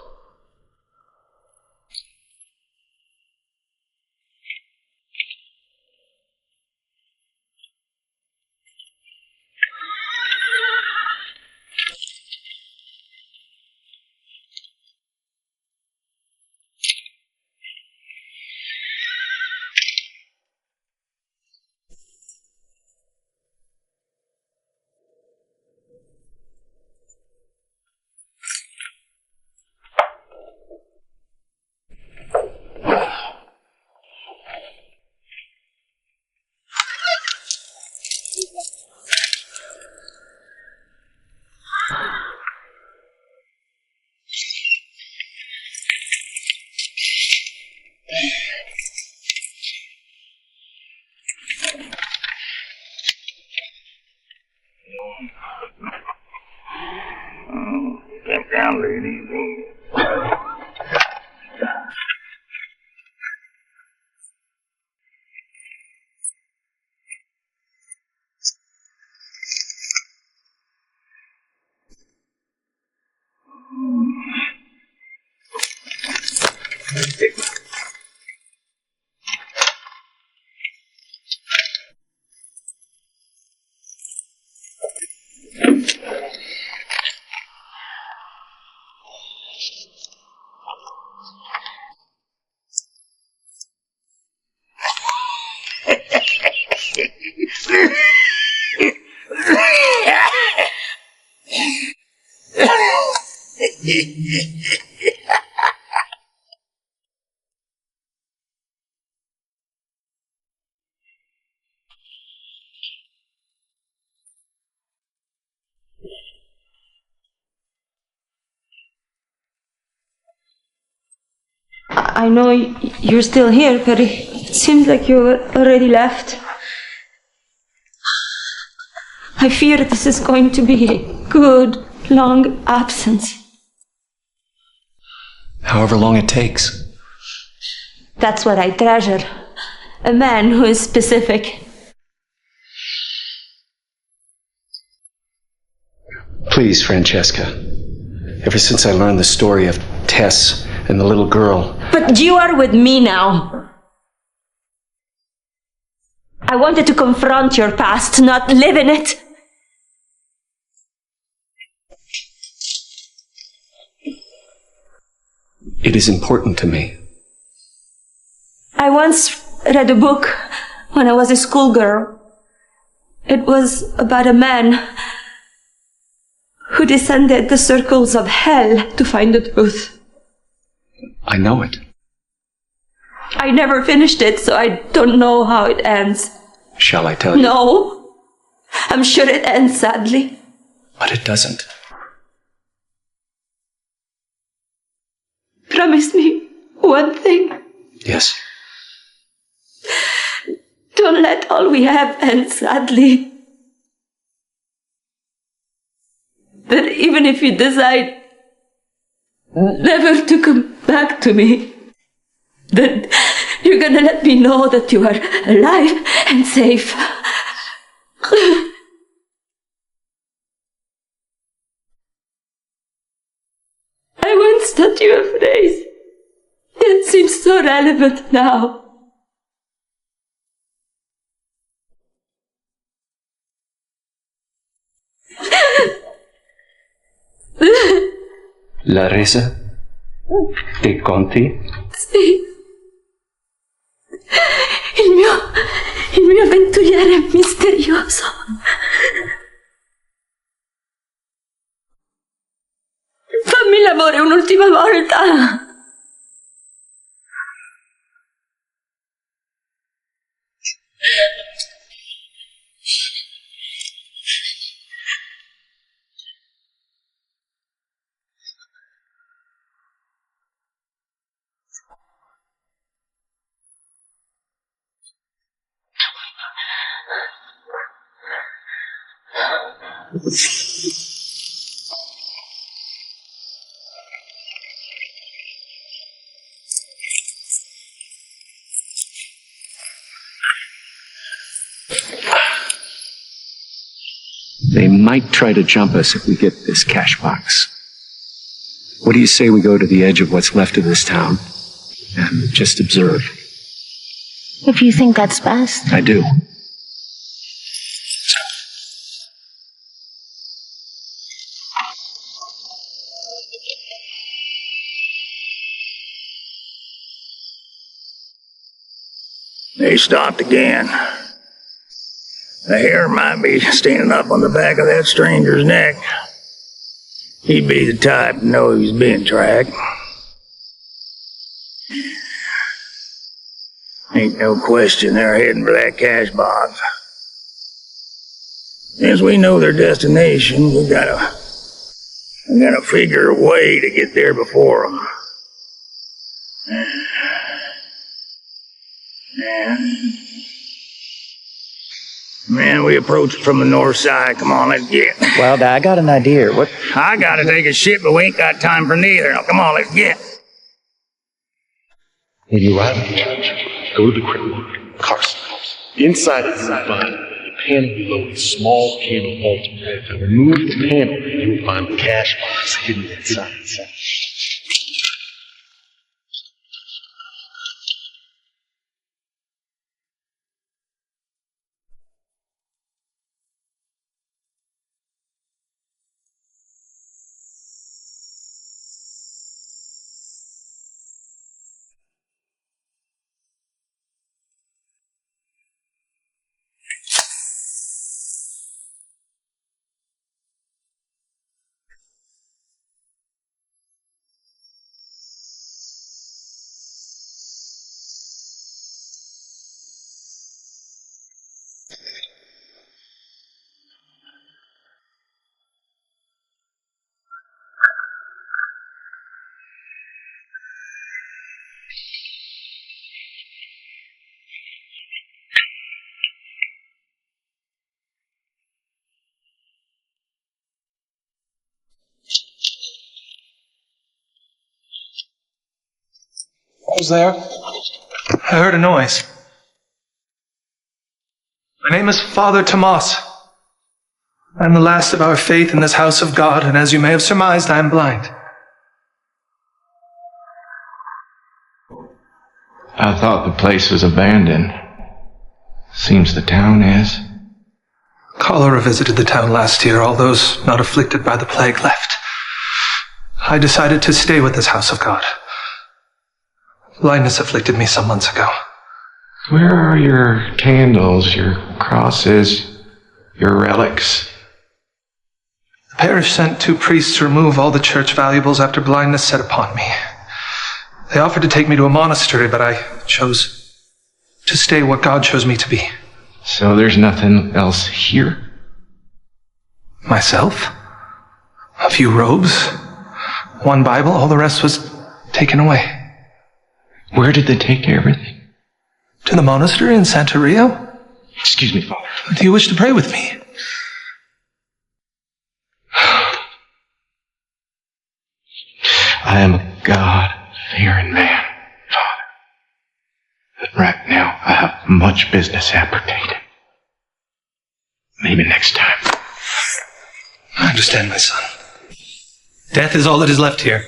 I: now, ladies.
N: I know you're still here, but it seems like you already left. I fear this is going to be a good, long absence.
C: However long it takes.
N: That's what I treasure. A man who is specific.
C: Please, Francesca. Ever since I learned the story of Tess and the little girl.
N: But you are with me now. I wanted to confront your past, not live in it.
C: It is important to me.
N: I once read a book when I was a schoolgirl. It was about a man who descended the circles of hell to find the truth.
C: I know it.
N: I never finished it, so I don't know how it ends.
C: Shall I tell you?
N: No. I'm sure it ends sadly.
C: But it doesn't.
N: Promise me one thing.
C: Yes.
N: Don't let all we have end sadly. That even if you decide never to come back to me, that you're gonna let me know that you are alive and safe. I once taught you a phrase. It seems so relevant now.
C: La resa dei conti?
N: Sì. Il mio avventuriere misterioso. Fammi l'amore un'ultima volta.
C: They might try to jump us if we get this cash box. What do you say we go to the edge of what's left of this town and just observe?
G: If you think that's best.
C: I do.
I: They stopped again. The hair might be standing up on the back of that stranger's neck. He'd be the type to know he was being tracked. Ain't no question they're heading for that cash box. Since we know their destination, we gotta figure a way to get there before them. Man, we approach it from the north side. Come on, let's get.
J: Well, I got an idea. What?
I: I gotta take a shit, but we ain't got time for neither. Now, come on, let's get.
F: When you arrive at the church, go to the crypt mark, Carson House. Inside it, you'll find a panel below a small candle altar. If you remove the panel, you'll find the cash box hidden inside.
O: Who's there? I heard a noise. My name is Father Tomas. I am the last of our faith in this house of God, and as you may have surmised, I am blind.
H: I thought the place was abandoned. Seems the town is.
O: Cholera visited the town last year. All those not afflicted by the plague left. I decided to stay with this house of God. Blindness afflicted me some months ago.
H: Where are your candles, your crosses, your relics?
O: The parish sent 2 priests to remove all the church valuables after blindness set upon me. They offered to take me to a monastery, but I chose to stay what God chose me to be.
H: So there's nothing else here?
O: Myself? A few robes? 1 Bible? All the rest was taken away.
H: Where did they take everything?
O: To the monastery in Santorio?
H: Excuse me, Father.
O: Do you wish to pray with me?
H: I am a God-fearing man, Father. But right now, I have much business appertaining. Maybe next time.
O: I understand, my son. Death is all that is left here.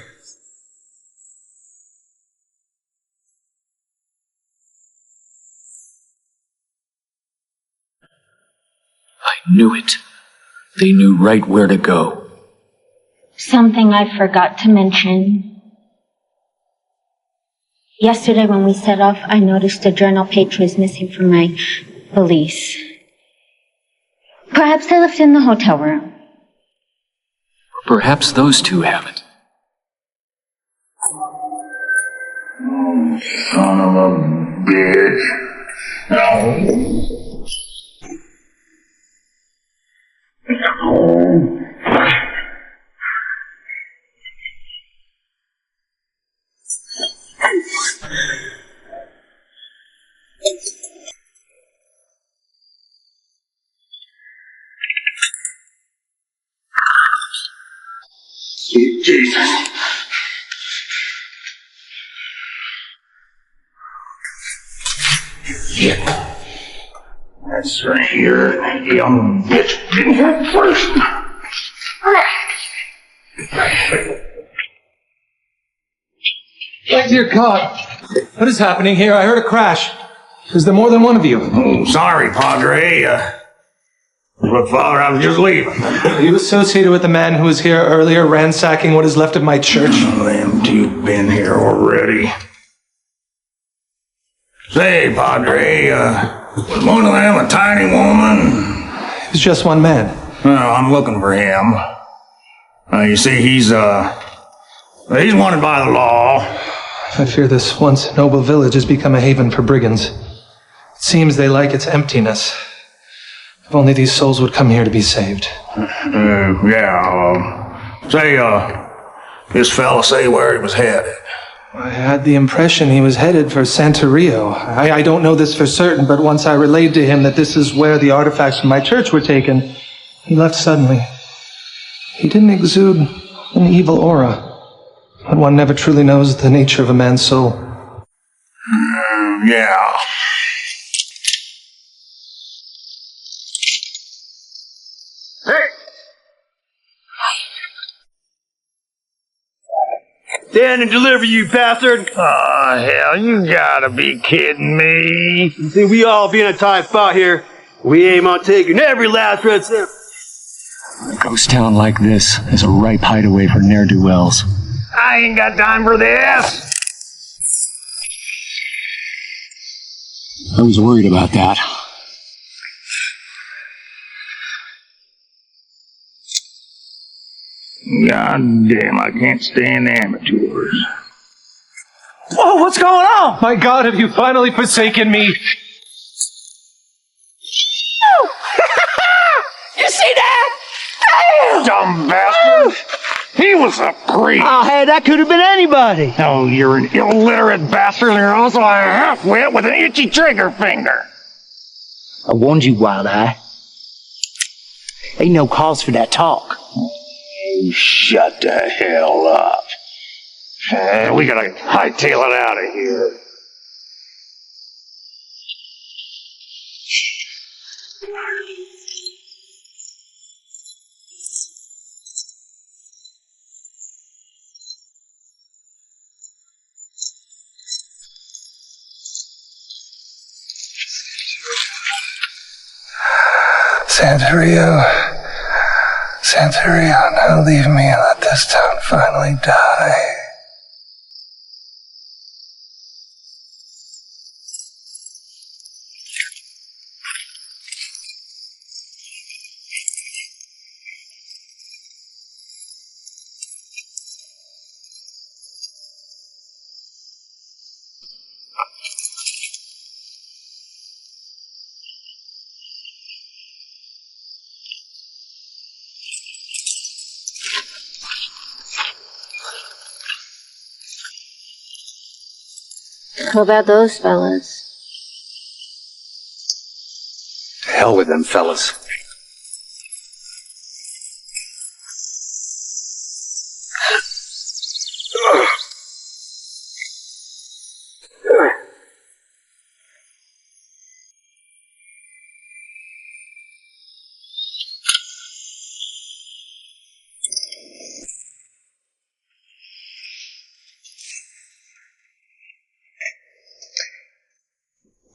K: I knew it. They knew right where to go.
G: Something I forgot to mention. Yesterday when we set off, I noticed a journal page was missing from my valise. Perhaps I left it in the hotel room.
K: Perhaps those 2 have it.
I: Oh, son of a bitch. Jesus. Shit. That stranger, young bitch, didn't have first.
O: Dear God, what is happening here? I heard a crash. Is there more than one of you?
I: Oh, sorry, Padre. Look, Father, I was just leaving.
O: Are you associated with the man who was here earlier ransacking what is left of my church?
I: Oh, them 2 been here already. Say, Padre, was one of them a tiny woman?
O: It was just one man.
I: Well, I'm looking for him. You see, he's wanted by the law.
O: I fear this once noble village has become a haven for brigands. It seems they like its emptiness. If only these souls would come here to be saved.
I: Say, this fella say where he was headed.
O: I had the impression he was headed for Santerio. I don't know this for certain, but once I relayed to him that this is where the artifacts from my church were taken, he left suddenly. He didn't exude an evil aura, but one never truly knows the nature of a man's soul.
F: Yeah.
J: Stand and deliver, you bastard! Oh, hell, you gotta be kidding me. See, we all be in a tight spot here. We aim on taking every last red cent.
K: A ghost town like this is a ripe hideaway for ne'er-do-wells.
J: I ain't got time for this!
K: I was worried about that.
J: God damn, I can't stand amateurs.
O: Whoa, what's going on? My God, have you finally forsaken me?
J: You see that? Damn!
A: Dumb bastard! He was a priest!
J: Oh, hey, that could have been anybody.
A: Oh, you're an illiterate bastard, and you're also a half-wit with an itchy trigger finger.
J: I warned you, Wild Eye. Ain't no cause for that talk. Shut the hell up.
A: We gotta hightail it out of here.
O: Santerio, now leave me and let this town finally die.
G: What about those fellas?
K: To hell with them fellas.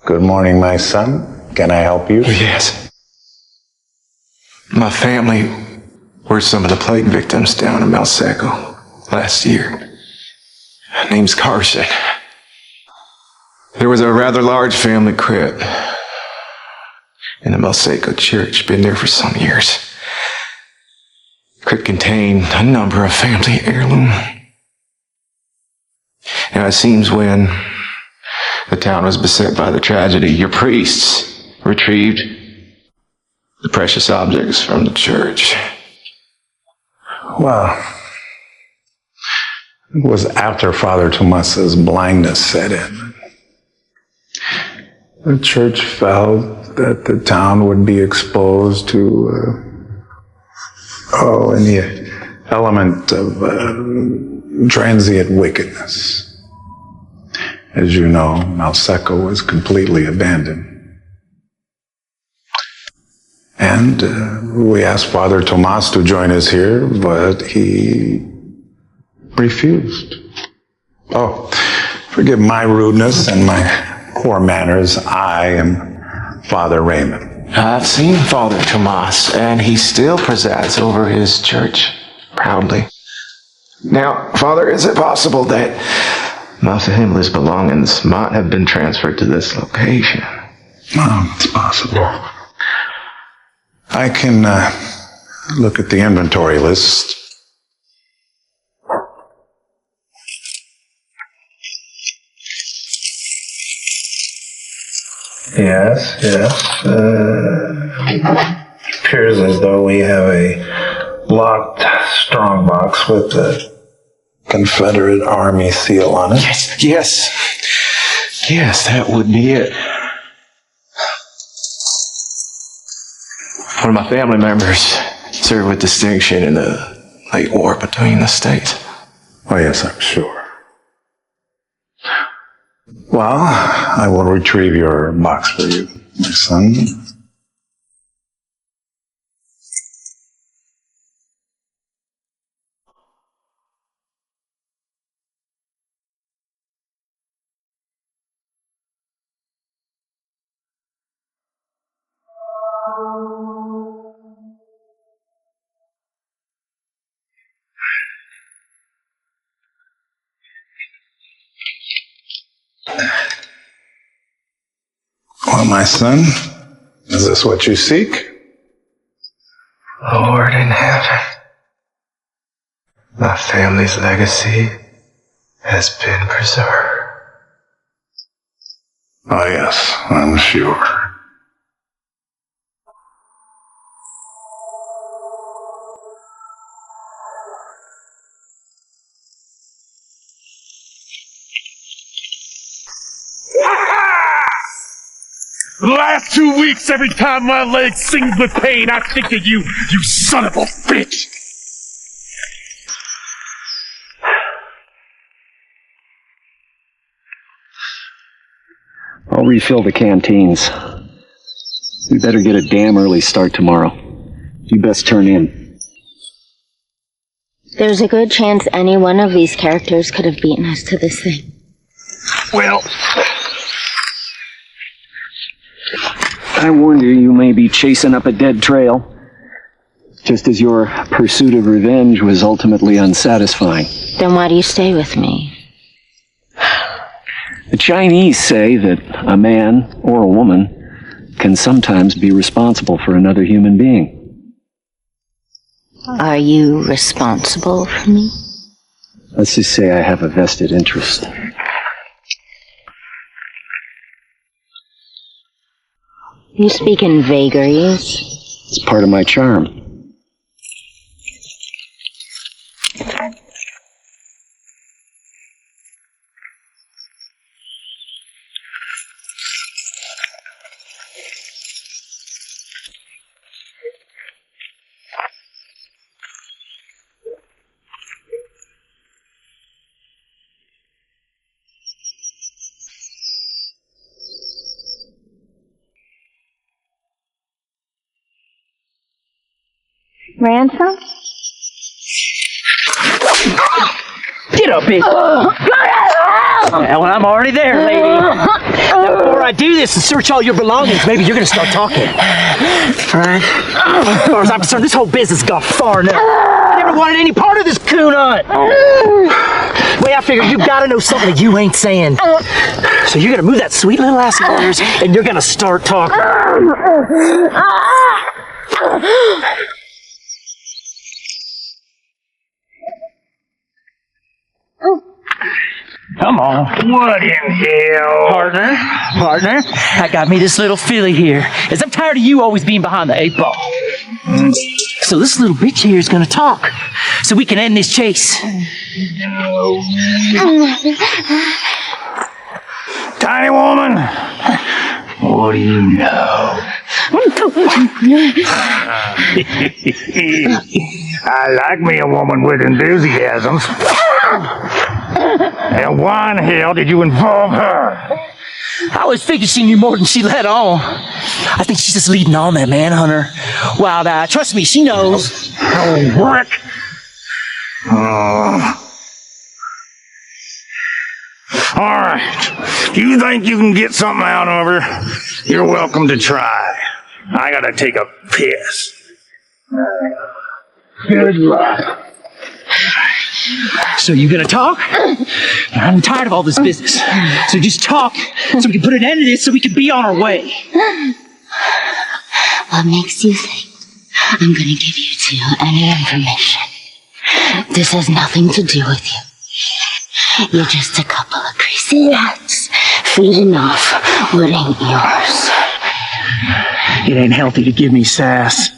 P: Good morning, my son. Can I help you?
H: Yes. My family were some of the plague victims down in Malseco last year. Name's Carson. There was a rather large family crypt in the Malseco church. Been there for some years. Crypt contained a number of family heirlooms. And it seems when the town was beset by the tragedy, your priests retrieved the precious objects from the church.
P: Well, it was after Father Tomas's blindness set in. The church felt that the town would be exposed to, any element of transient wickedness. As you know, Malseco was completely abandoned. And we asked Father Tomas to join us here, but he refused. Oh, forgive my rudeness and my poor manners. I am Father Raymond.
H: I've seen Father Tomas, and he still presides over his church proudly. Now, Father, is it possible that most of Himmler's belongings might have been transferred to this location?
P: Oh, it's possible. I can look at the inventory list. Yes. Appears as though we have a locked strongbox with Confederate Army seal on it.
K: Yes, that would be it. One of my family members served with distinction in the late war between the states.
P: Oh, yes, I'm sure. Well, I will retrieve your box for you, my son. Well, my son, is this what you seek?
K: Lord in heaven, my family's legacy has been preserved.
P: Oh, yes, I'm sure.
F: The last 2 weeks, every time my leg sings with pain, I think of you, you son of a bitch!
C: I'll refill the canteens. We better get a damn early start tomorrow. You best turn in.
G: There's a good chance any one of these characters could have beaten us to this thing.
F: Well,
C: I warned you may be chasing up a dead trail, just as your pursuit of revenge was ultimately unsatisfying.
G: Then why do you stay with me?
C: The Chinese say that a man or a woman can sometimes be responsible for another human being.
G: Are you responsible for me?
C: Let's just say I have a vested interest.
G: You speak in vagaries.
C: It's part of my charm.
G: Ransom?
J: Get up, bitch! Well, I'm already there, lady. Now, before I do this and search all your belongings, maybe you're gonna start talking. Alright? As far as I'm concerned, this whole business got far enough. I never wanted any part of this coon hunt. Way I figure you gotta know something that you ain't saying. So you're gonna move that sweet little ass of yours and you're gonna start talking. Come on. What in hell? Partner, I got me this little filly here. As I'm tired of you always being behind the 8 ball. So this little bitch here is gonna talk. So we can end this chase. Tiny woman, what do you know? I like me a woman with enthusiasms. And why in hell did you involve her? I always figured she knew more than she let on. I think she's just leading on that manhunter. Wild eye. Trust me, she knows. Oh, Rick. All right. If you think you can get something out of her, you're welcome to try. I gotta take a piss. Good luck. So you gonna talk? I'm tired of all this business. So just talk so we can put an end to this so we can be on our way.
G: What makes you think I'm gonna give you two any information? This has nothing to do with you. You're just a couple of greasy rats feeding off what ain't yours.
J: It ain't healthy to give me sass.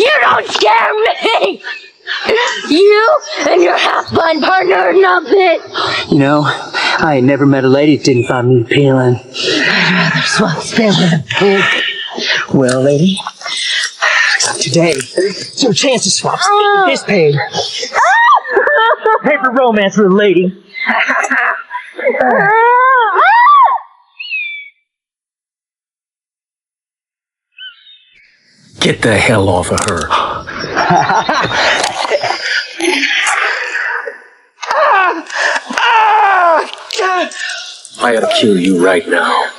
Q: You don't scare me! You and your half-blind partner are nothing!
J: You know, I ain't never met a lady that didn't find me appealing.
Q: I'd rather swap spit with a pig.
J: Well, lady, today, it's your chance to swap spit with this pig. Paper romance with a lady. Get the hell off of her. I gotta kill you right now.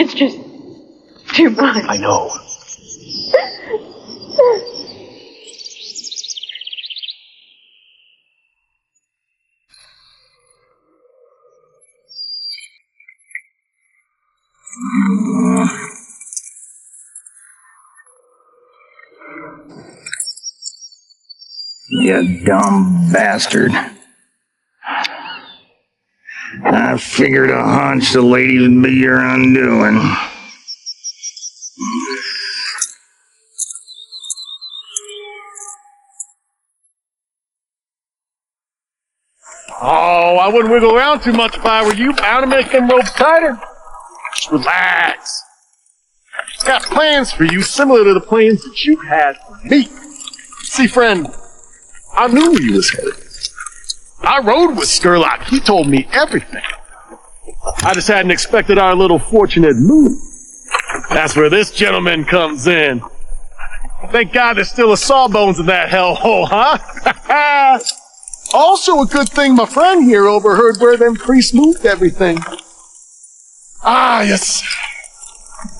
Q: It's just too much.
J: I know.
I: You dumb bastard. I figured a hunch the ladies would be your undoing.
F: Oh, I wouldn't wiggle around too much if I were you. Bound to make them ropes tighter. Just relax. I've got plans for you similar to the plans that you had for me. See, friend, I knew where you was headed. I rode with Skurlock. He told me everything. I just hadn't expected our little fortunate move. That's where this gentleman comes in. Thank God there's still a sawbones in that hellhole, huh? Also a good thing my friend here overheard where them priests moved everything. Ah, yes.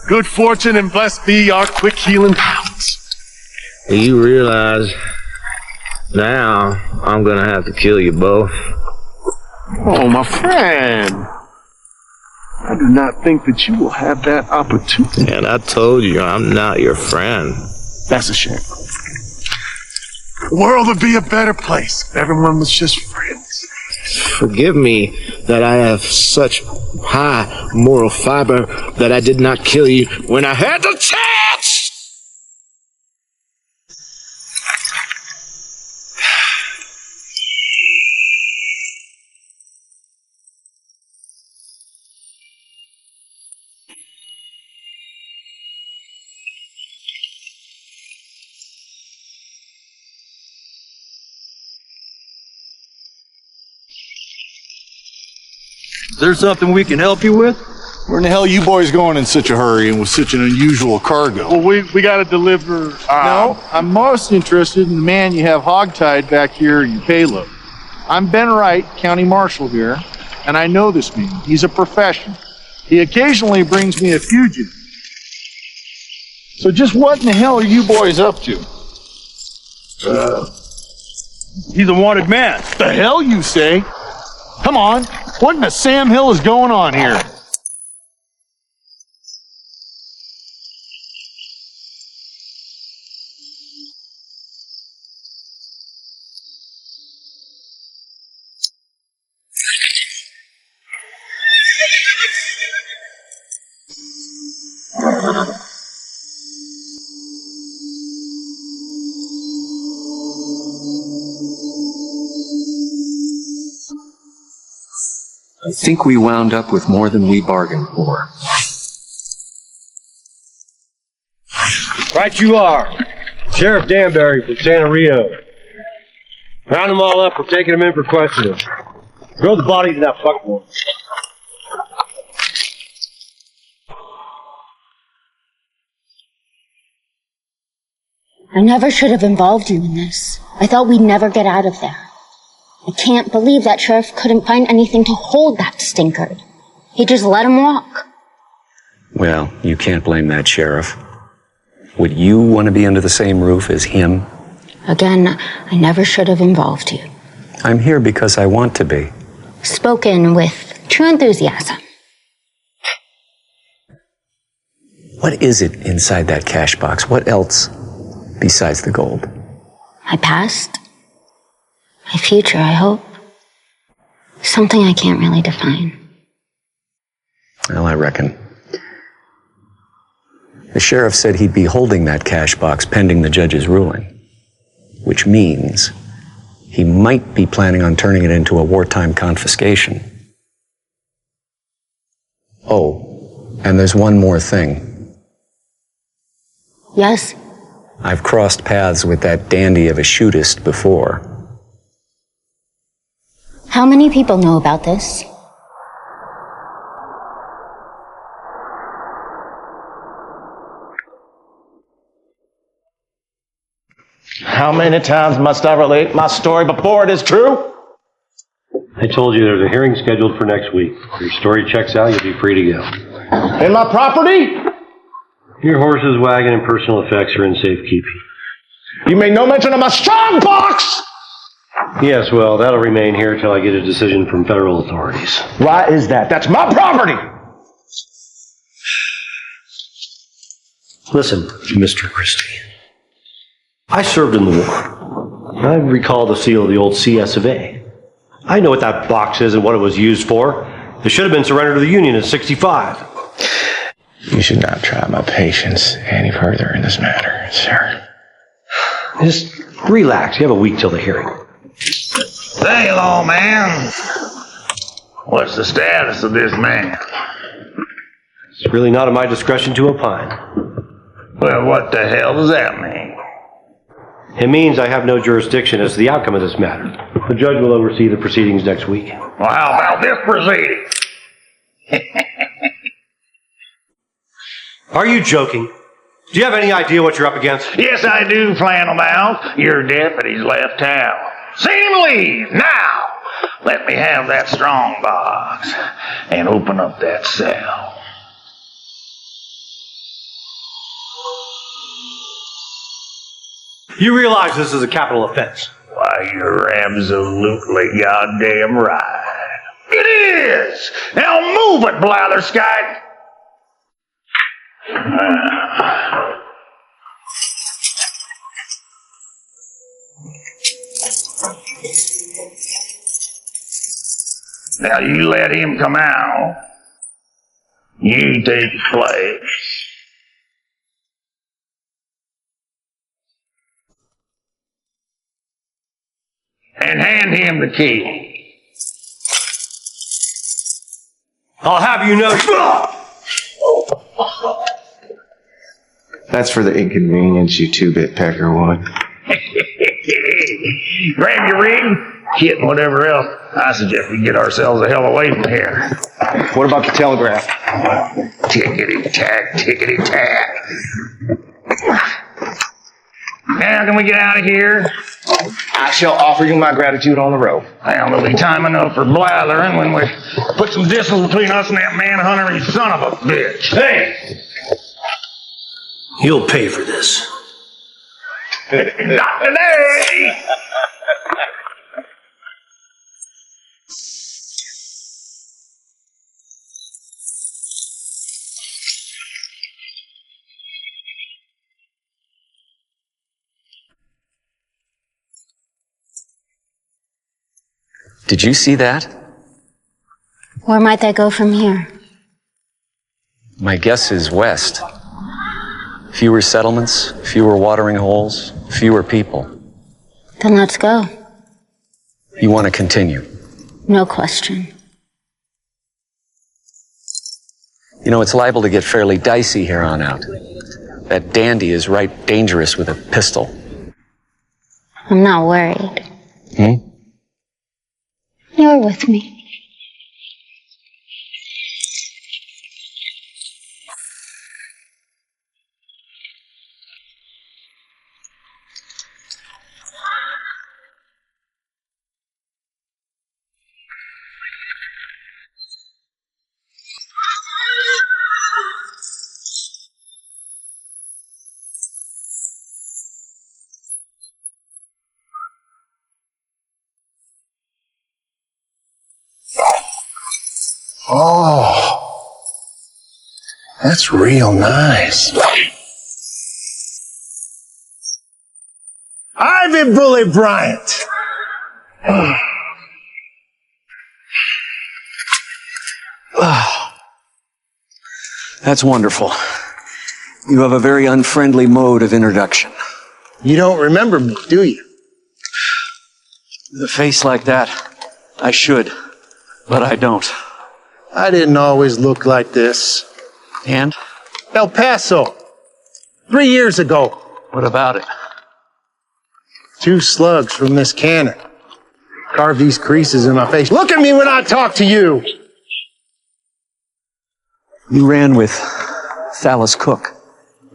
F: Good fortune and blessed be our quick healing powers.
R: You realize now I'm gonna have to kill you both.
F: Oh, my friend. I do not think that you will have that opportunity.
R: And I told you I'm not your friend.
F: That's a shame. The world would be a better place if everyone was just friends.
R: Forgive me that I have such high moral fiber that I did not kill you when I had the chance!
S: Is there something we can help you with?
T: Where in the hell are you boys going in such a hurry and with such an unusual cargo?
F: Well, we gotta deliver...
T: No, I'm most interested in the man you have hogtied back here in your payload. I'm Ben Wright, County Marshal here, and I know this man. He's a professional. He occasionally brings me a fugitive. So just what in the hell are you boys up to?
S: He's a wanted man.
T: The hell you say? Come on, what in the Sam Hill is going on here?
C: I think we wound up with more than we bargained for.
U: Right you are. Sheriff Danbury from Santa Rio. Round them all up. We're taking them in for questioning. Throw the bodies in that fucking.
G: I never should have involved you in this. I thought we'd never get out of there. I can't believe that sheriff couldn't find anything to hold that stinker. He just let him walk.
C: Well, you can't blame that sheriff. Would you want to be under the same roof as him?
G: Again, I never should have involved you.
C: I'm here because I want to be.
G: Spoken with true enthusiasm.
C: What is it inside that cash box? What else besides the gold?
G: My past. My future, I hope. Something I can't really define.
C: Well, I reckon. The sheriff said he'd be holding that cash box pending the judge's ruling, which means he might be planning on turning it into a wartime confiscation. Oh, and there's one more thing.
G: Yes?
C: I've crossed paths with that dandy of a shootist before.
G: How many people know about this?
R: How many times must I relate my story before it is true?
U: I told you there's a hearing scheduled for next week. If your story checks out, you'll be free to go.
R: And my property?
U: Your horses, wagon, and personal effects are in safekeeping.
R: You made no mention of my strong box!
U: Yes, well, that'll remain here until I get a decision from federal authorities.
R: Why is that? That's my property!
U: Listen, Mr. Christie. I served in the war. I recall the seal of the old CS of A. I know what that box is and what it was used for. It should have been surrendered to the Union in '65.
K: You should not try my patience any further in this matter, sir.
U: Just relax. You have a week till the hearing.
E: Say, lawman. What's the status of this man?
U: It's really not at my discretion to opine.
E: Well, what the hell does that mean?
U: It means I have no jurisdiction as to the outcome of this matter. The judge will oversee the proceedings next week.
E: Well, how about this proceeding?
U: Are you joking? Do you have any idea what you're up against?
E: Yes, I do, Flannelmouth. Your deputy's left town. See him leave, now! Let me have that strong box and open up that cell.
U: You realize this is a capital offense?
E: Why, you're absolutely goddamn right. It is! Now move it, Blatherskite! Now you let him come out. You take his place. And hand him the key.
U: I'll have you know.
K: That's for the inconvenience you two-bit pecker would.
E: Grab your rig, kit, and whatever else. I suggest we get ourselves the hell away from here.
R: What about the telegraph?
E: Tickety-tack, tickety-tack. Now, can we get out of here?
R: I shall offer you my gratitude on the road.
E: Well, there'll be time enough for blathering when we put some distance between us and that manhunter, you son of a bitch.
U: Hey! You'll pay for this.
E: Not today!
C: Did you see that?
G: Where might they go from here?
C: My guess is west. Fewer settlements, fewer watering holes, fewer people.
G: Then let's go.
C: You want to continue?
G: No question.
C: You know, it's liable to get fairly dicey here on out. That dandy is right dangerous with a pistol.
G: I'm not worried. You're with me.
P: Oh, that's real nice.
B: Ivy Bully Bryant.
C: That's wonderful. You have a very unfriendly mode of introduction.
B: You don't remember me, do you?
C: With a face like that, I should, but I don't.
B: I didn't always look like this.
C: And?
B: El Paso. 3 years ago.
C: What about it?
B: 2 slugs from this cannon. Carved these creases in my face. Look at me when I talk to you!
C: You ran with Thalos Cook.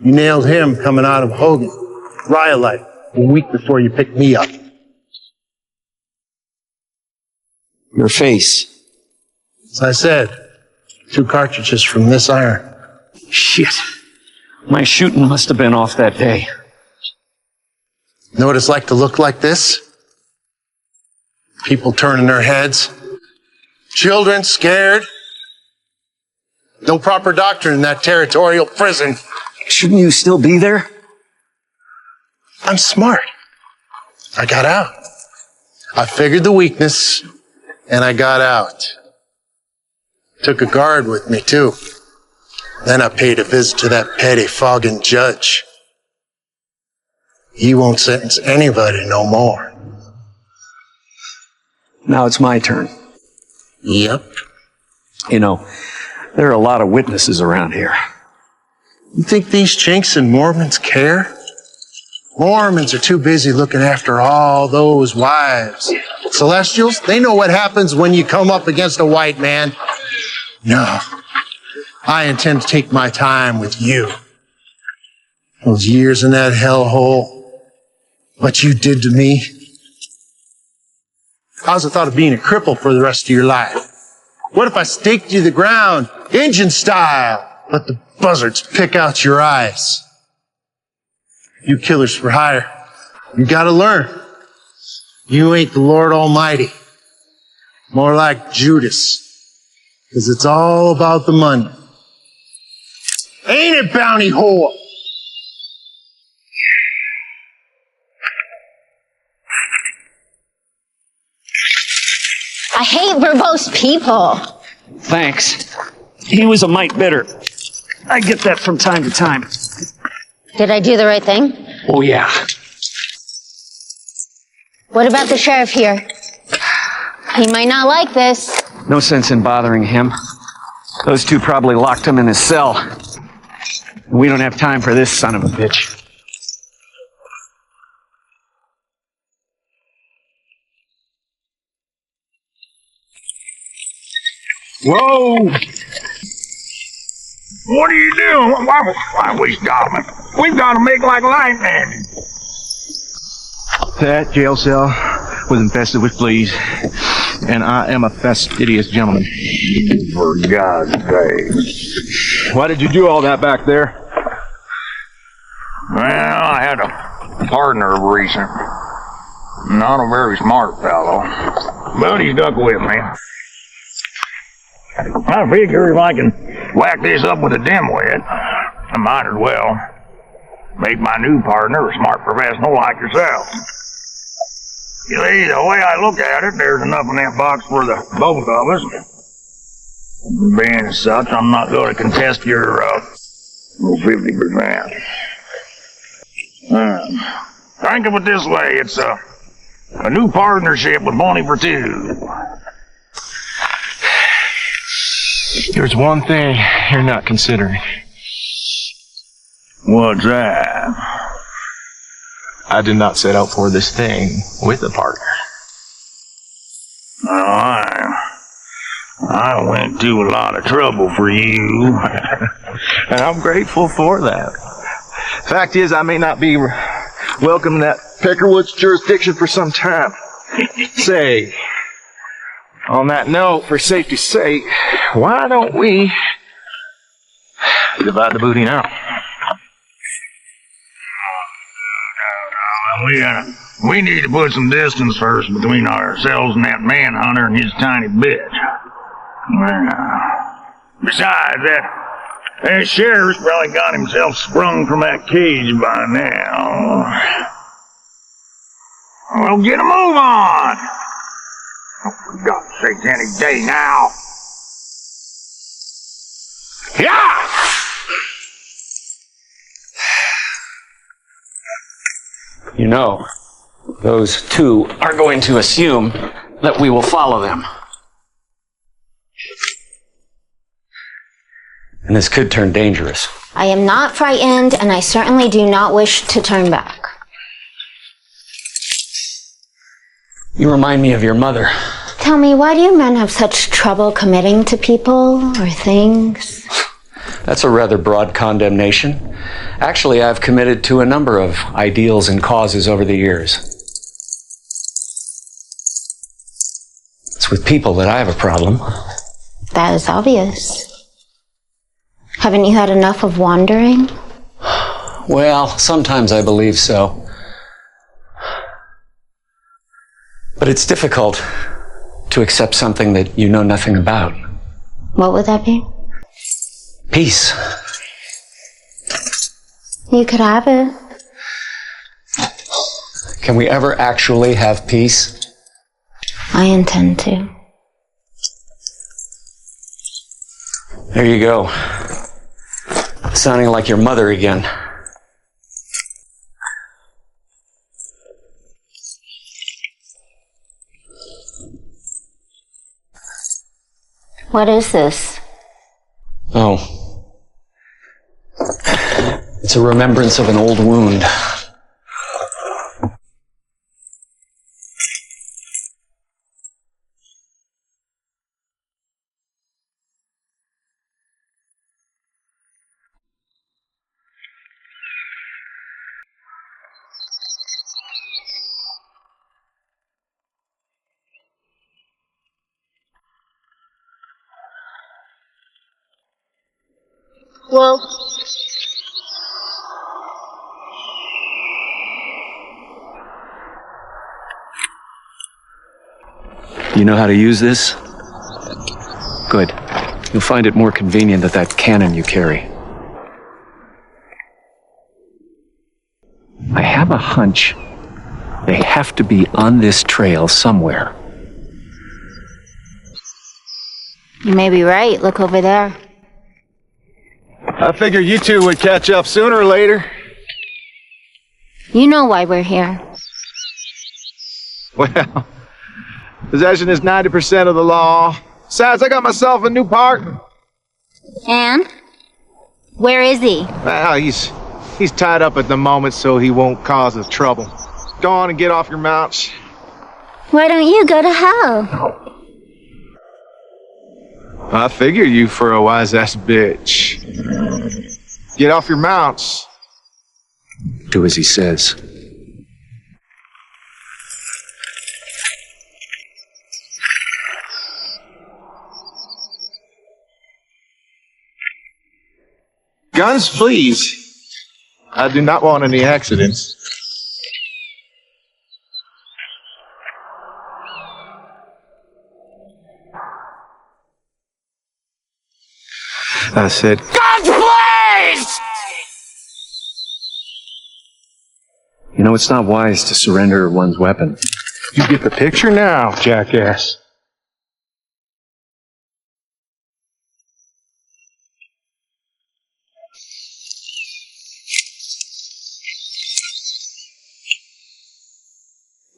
B: You nailed him coming out of Hogan. Rhyolite, a week before you picked me up.
C: Your face.
B: As I said, 2 cartridges from this iron.
C: Shit. My shooting must have been off that day.
B: Know what it's like to look like this? People turning their heads. Children scared. No proper doctor in that territorial prison.
C: Shouldn't you still be there?
B: I'm smart. I got out. I figured the weakness, and I got out. Took a guard with me, too. Then I paid a visit to that petty fogging judge. He won't sentence anybody no more.
C: Now it's my turn.
B: Yep.
C: You know, there are a lot of witnesses around here.
B: You think these chinks and Mormons care? Mormons are too busy looking after all those wives. Celestials, they know what happens when you come up against a white man. No. I intend to take my time with you. Those years in that hellhole, what you did to me. How's the thought of being a cripple for the rest of your life? What if I staked you to the ground, Injun style, let the buzzards pick out your eyes? You killers for hire, you gotta learn. You ain't the Lord Almighty. More like Judas. 'Cause it's all about the money. Ain't it, bounty whore?
G: I hate verbose people.
J: Thanks. He was a mite bitter. I get that from time to time.
G: Did I do the right thing?
J: Oh, yeah.
G: What about the sheriff here? He might not like this.
C: No sense in bothering him. Those 2 probably locked him in his cell. We don't have time for this son of a bitch.
E: Whoa! What are you doing? Why we stopping? We've got to make like lightning.
H: That jail cell was infested with fleas, and I am a fastidious gentleman.
E: For God's sake.
H: Why did you do all that back there?
E: Well, I had a partner of recent. Not a very smart fellow, but he stuck with me. I figure if I can whack this up with a dimwit, I might as well make my new partner a smart professional like yourself. You see, the way I look at it, there's enough in that box for the both of us. Being as such, I'm not going to contest your 50%. Think of it this way, it's a new partnership with money for 2.
H: There's one thing you're not considering.
E: What's that?
H: I did not set out for this thing with a partner.
E: I went to a lot of trouble for you.
H: And I'm grateful for that. Fact is, I may not be welcome in that Peckerwood's jurisdiction for some time. Say, on that note, for safety's sake, why don't we divide the booty now?
E: We need to put some distance first between ourselves and that manhunter and his tiny bitch. Besides, that sheriff's probably got himself sprung from that cage by now. Well, get a move on! Oh, for God's sake, any day now. Yeah!
C: You know, those two are going to assume that we will follow them. And this could turn dangerous.
G: I am not frightened, and I certainly do not wish to turn back.
C: You remind me of your mother.
G: Tell me, why do you men have such trouble committing to people or things?
C: That's a rather broad condemnation. Actually, I've committed to a number of ideals and causes over the years. It's with people that I have a problem.
G: That is obvious. Haven't you had enough of wandering?
C: Well, sometimes I believe so. But it's difficult to accept something that you know nothing about.
G: What would that be?
C: Peace.
G: You could have it.
C: Can we ever actually have peace?
G: I intend to.
C: There you go. Sounding like your mother again.
G: What is this?
C: Oh. It's a remembrance of an old wound.
M: Well,
C: You know how to use this? Good. You'll find it more convenient than that cannon you carry. I have a hunch they have to be on this trail somewhere.
G: You may be right. Look over there.
H: I figured you two would catch up sooner or later.
G: You know why we're here.
H: Well, possession is 90% of the law. Besides, I got myself a new partner.
G: And? Where is he?
H: Well, he's tied up at the moment so he won't cause us trouble. Go on and get off your mounts.
G: Why don't you go to hell?
H: I figured you for a wise-ass bitch. Get off your mounts.
C: Do as he says.
H: Guns, please. I do not want any accidents. I said,
Q: Guns, please!
C: You know, it's not wise to surrender one's weapon.
H: You get the picture now, jackass.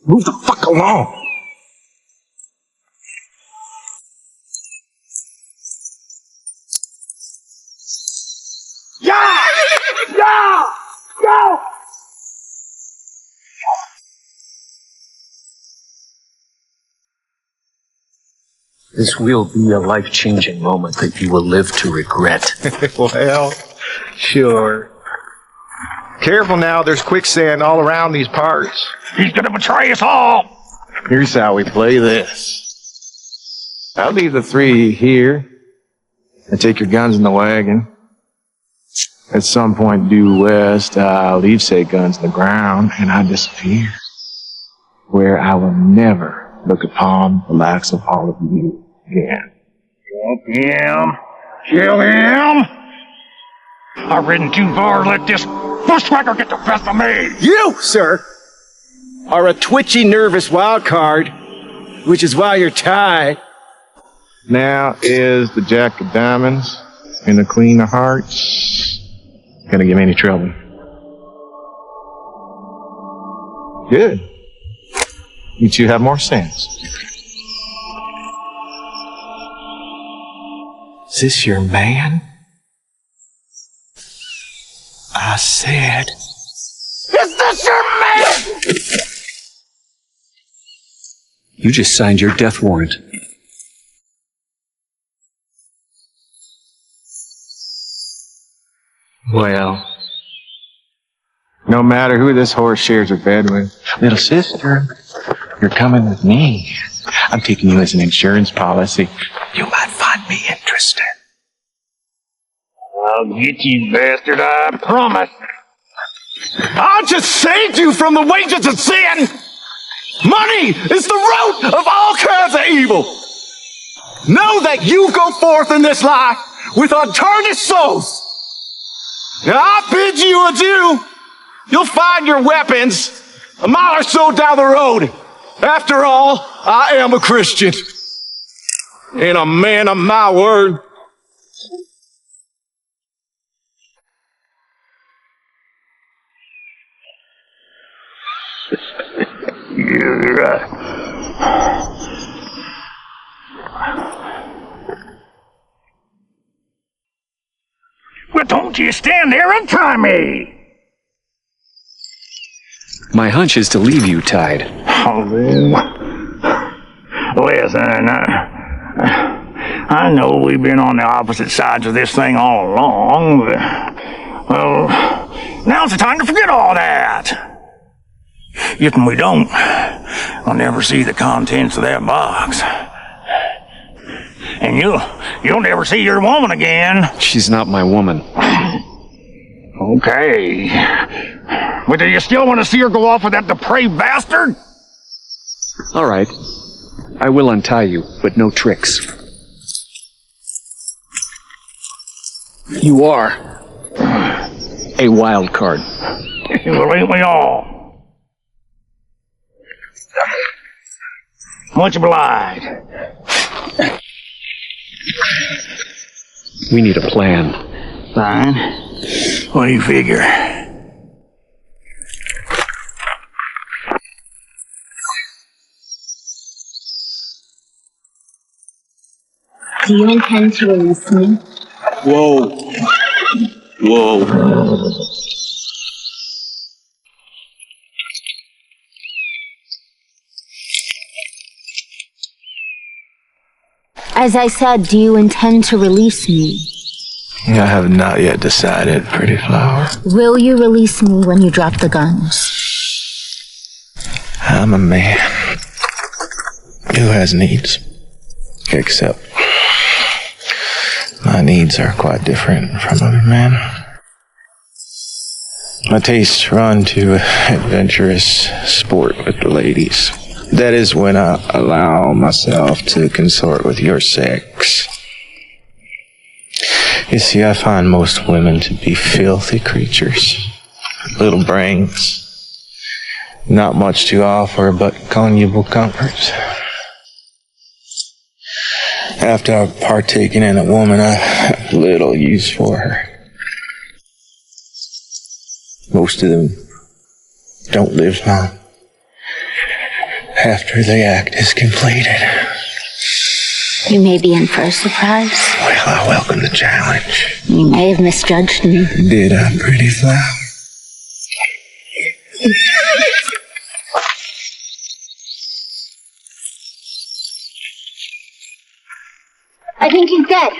H: Move the fuck along.
Q: Yeah! Yeah! Go!
C: This will be a life-changing moment that you will live to regret.
H: Well, sure. Careful now, there's quicksand all around these parts.
E: He's gonna betray us all!
H: Here's how we play this. I'll leave the three here and take your guns in the wagon. At some point due west, I'll leave said guns in the ground and I disappear. Where I will never look upon the likes of all of you again.
E: him. Kill him. I've ridden too far to let this bushwhacker get the best of me.
R: You, sir, are a twitchy, nervous wild card, which is why you're tied.
H: Now is the Jack of Diamonds and the Queen of Hearts gonna give me any trouble? Good. You two have more sense.
R: Is this your man? I said.
E: Is this your man?
C: You just signed your death warrant.
H: Well, no matter who this horse shares a bed with.
K: Little sister, you're coming with me. I'm taking you as an insurance policy. You might find me interesting.
E: I'll get you, bastard, I promise.
R: I just saved you from the wages of sin! Money is the root of all kinds of evil! Know that you go forth in this life with untarnished souls! Now I bid you adieu! You'll find your weapons a mile or so down the road. After all, I am a Christian. And a man of my word.
E: You're Well, don't you stand there and try me!
C: My hunch is to leave you tied.
E: Oh, listen, I know we've been on the opposite sides of this thing all along, but, well, now's the time to forget all that. If we don't, I'll never see the contents of that box. And you'll never see your woman again.
C: She's not my woman.
E: Okay. But do you still want to see her go off with that depraved bastard?
C: All right. I will untie you, but no tricks. You are a wild card.
E: Well, ain't we all? Much obliged.
C: We need a plan.
E: Fine. What do you figure?
G: Do you intend to release me?
K: Whoa. Whoa.
G: As I said, do you intend to release me?
K: I have not yet decided, pretty flower.
G: Will you release me when you drop the guns?
K: I'm a man who has needs. Except my needs are quite different from other men. My tastes run to adventurous sport with the ladies. That is when I allow myself to consort with your sex. You see, I find most women to be filthy creatures. Little brains. Not much to offer but conjugal comforts. After I've partaken in a woman, I have little use for her. Most of them don't live long after the act is completed.
G: You may be in for a surprise.
K: Well, I welcome the challenge.
G: You may have misjudged me.
K: Did I, pretty flower?
G: I think he's dead.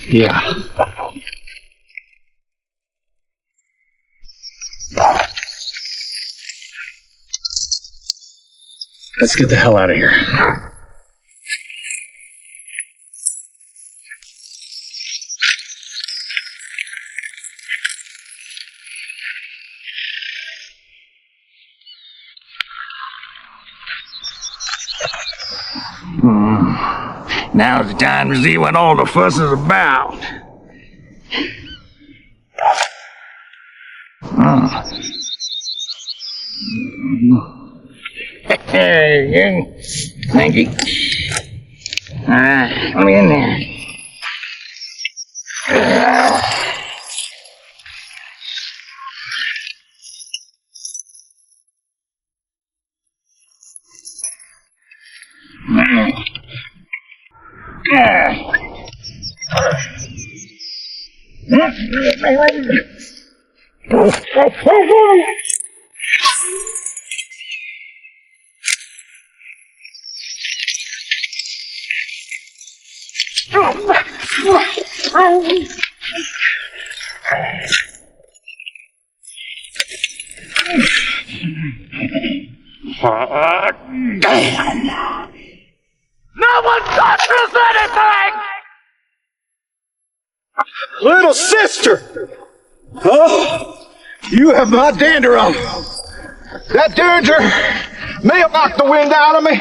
C: Yeah. Let's get the hell out of here.
E: Now's the time to see what all the fuss is about. There you go. Thank you. Alright, let me in there. Damn! No one touches anything!
R: Little sister! Huh? You have my dander on. That derringer may have knocked the wind out of me,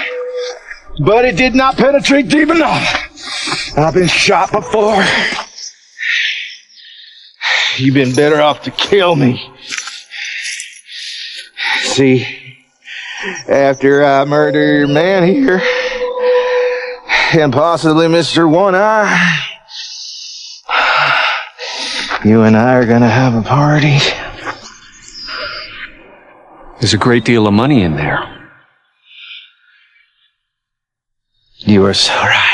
R: but it did not penetrate deep enough. I've been shot before. You've been better off to kill me. See, after I murder your man here, and possibly Mr. One Eye, you and I are gonna have a party.
C: There's a great deal of money in there.
R: You are so right.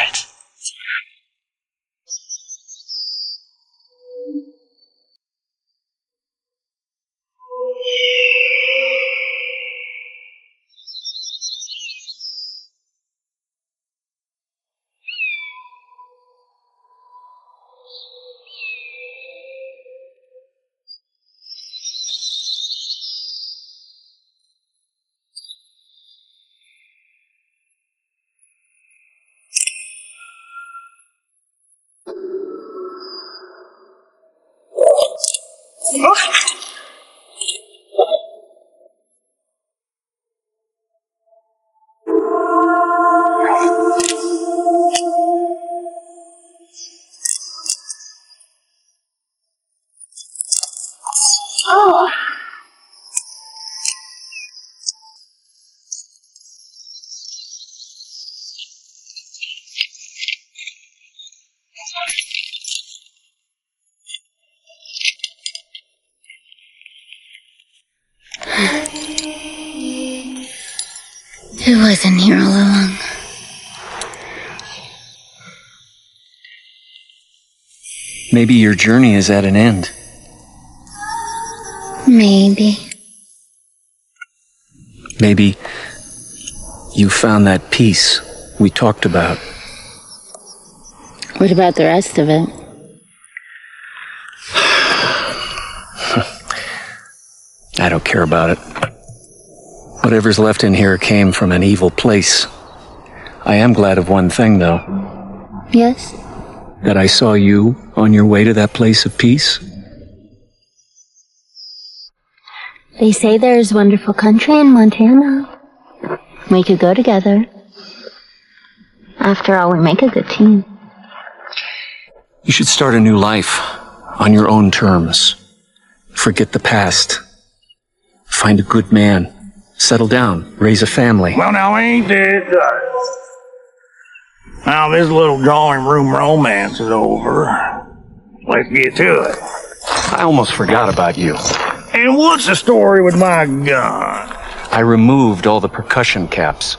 G: It wasn't here all along.
C: Maybe your journey is at an end.
G: Maybe.
C: Maybe you found that peace we talked about.
G: What about the rest of it?
C: I don't care about it. Whatever's left in here came from an evil place. I am glad of one thing, though.
G: Yes?
C: That I saw you on your way to that place of peace.
G: They say there's wonderful country in Montana. We could go together. After all, we make a good team.
C: You should start a new life on your own terms. Forget the past. Find a good man. Settle down. Raise a family.
E: Well, now ain't it? Now this little drawing room romance is over. Let's get to it.
C: I almost forgot about you.
E: And what's the story with my gun?
C: I removed all the percussion caps.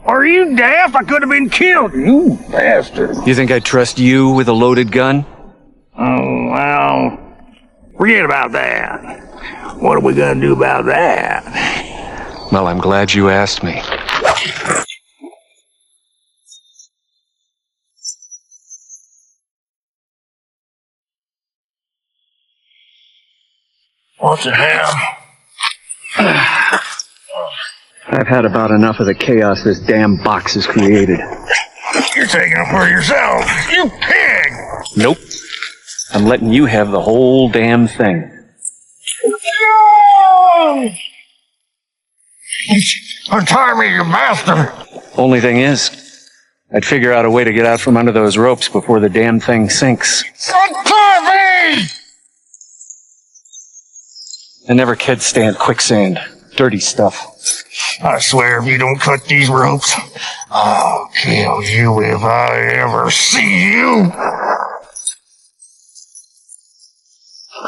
E: Are you daft? I could have been killed, you bastard.
C: You think I'd trust you with a loaded gun?
E: Oh, well, forget about that. What are we gonna do about that?
C: Well, I'm glad you asked me.
E: What's it have?
C: I've had about enough of the chaos this damn box has created.
E: You're taking it for yourself, you pig!
C: Nope. I'm letting you have the whole damn thing.
E: No! Untie me, you bastard!
C: Only thing is, I'd figure out a way to get out from under those ropes before the damn thing sinks. I never could stand quicksand. Dirty stuff.
E: I swear if you don't cut these ropes, I'll kill you if I ever see you.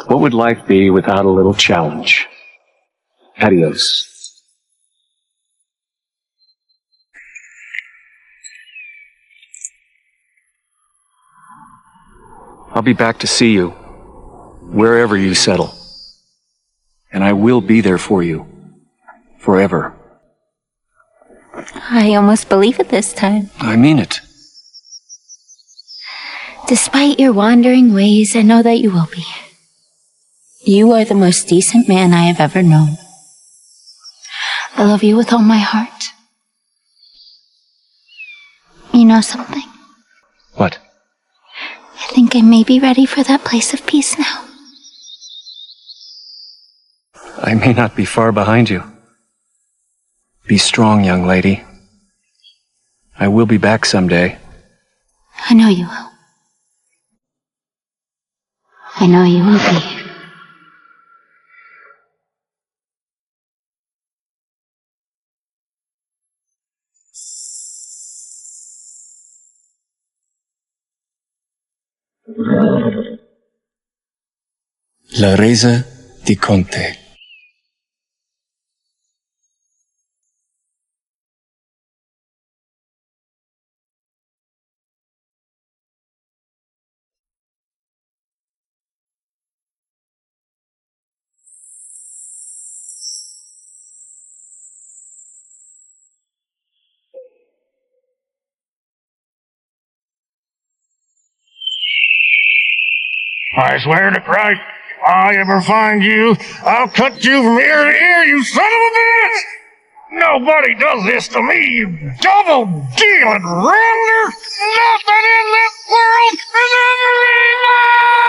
C: What would life be without a little challenge? Adios. I'll be back to see you, wherever you settle. And I will be there for you, forever.
G: I almost believe it this time.
C: I mean it.
G: Despite your wandering ways, I know that you will be. You are the most decent man I have ever known. I love you with all my heart. You know something?
C: What?
G: I think I may be ready for that place of peace now.
C: I may not be far behind you. Be strong, young lady. I will be back someday.
G: I know you will. I know you will be.
C: La Resa di Conte.
E: I swear to Christ, if I ever find you, I'll cut you from ear to ear, you son of a bitch! Nobody does this to me, you double-dealing rambler! Nothing in this world is ever enough!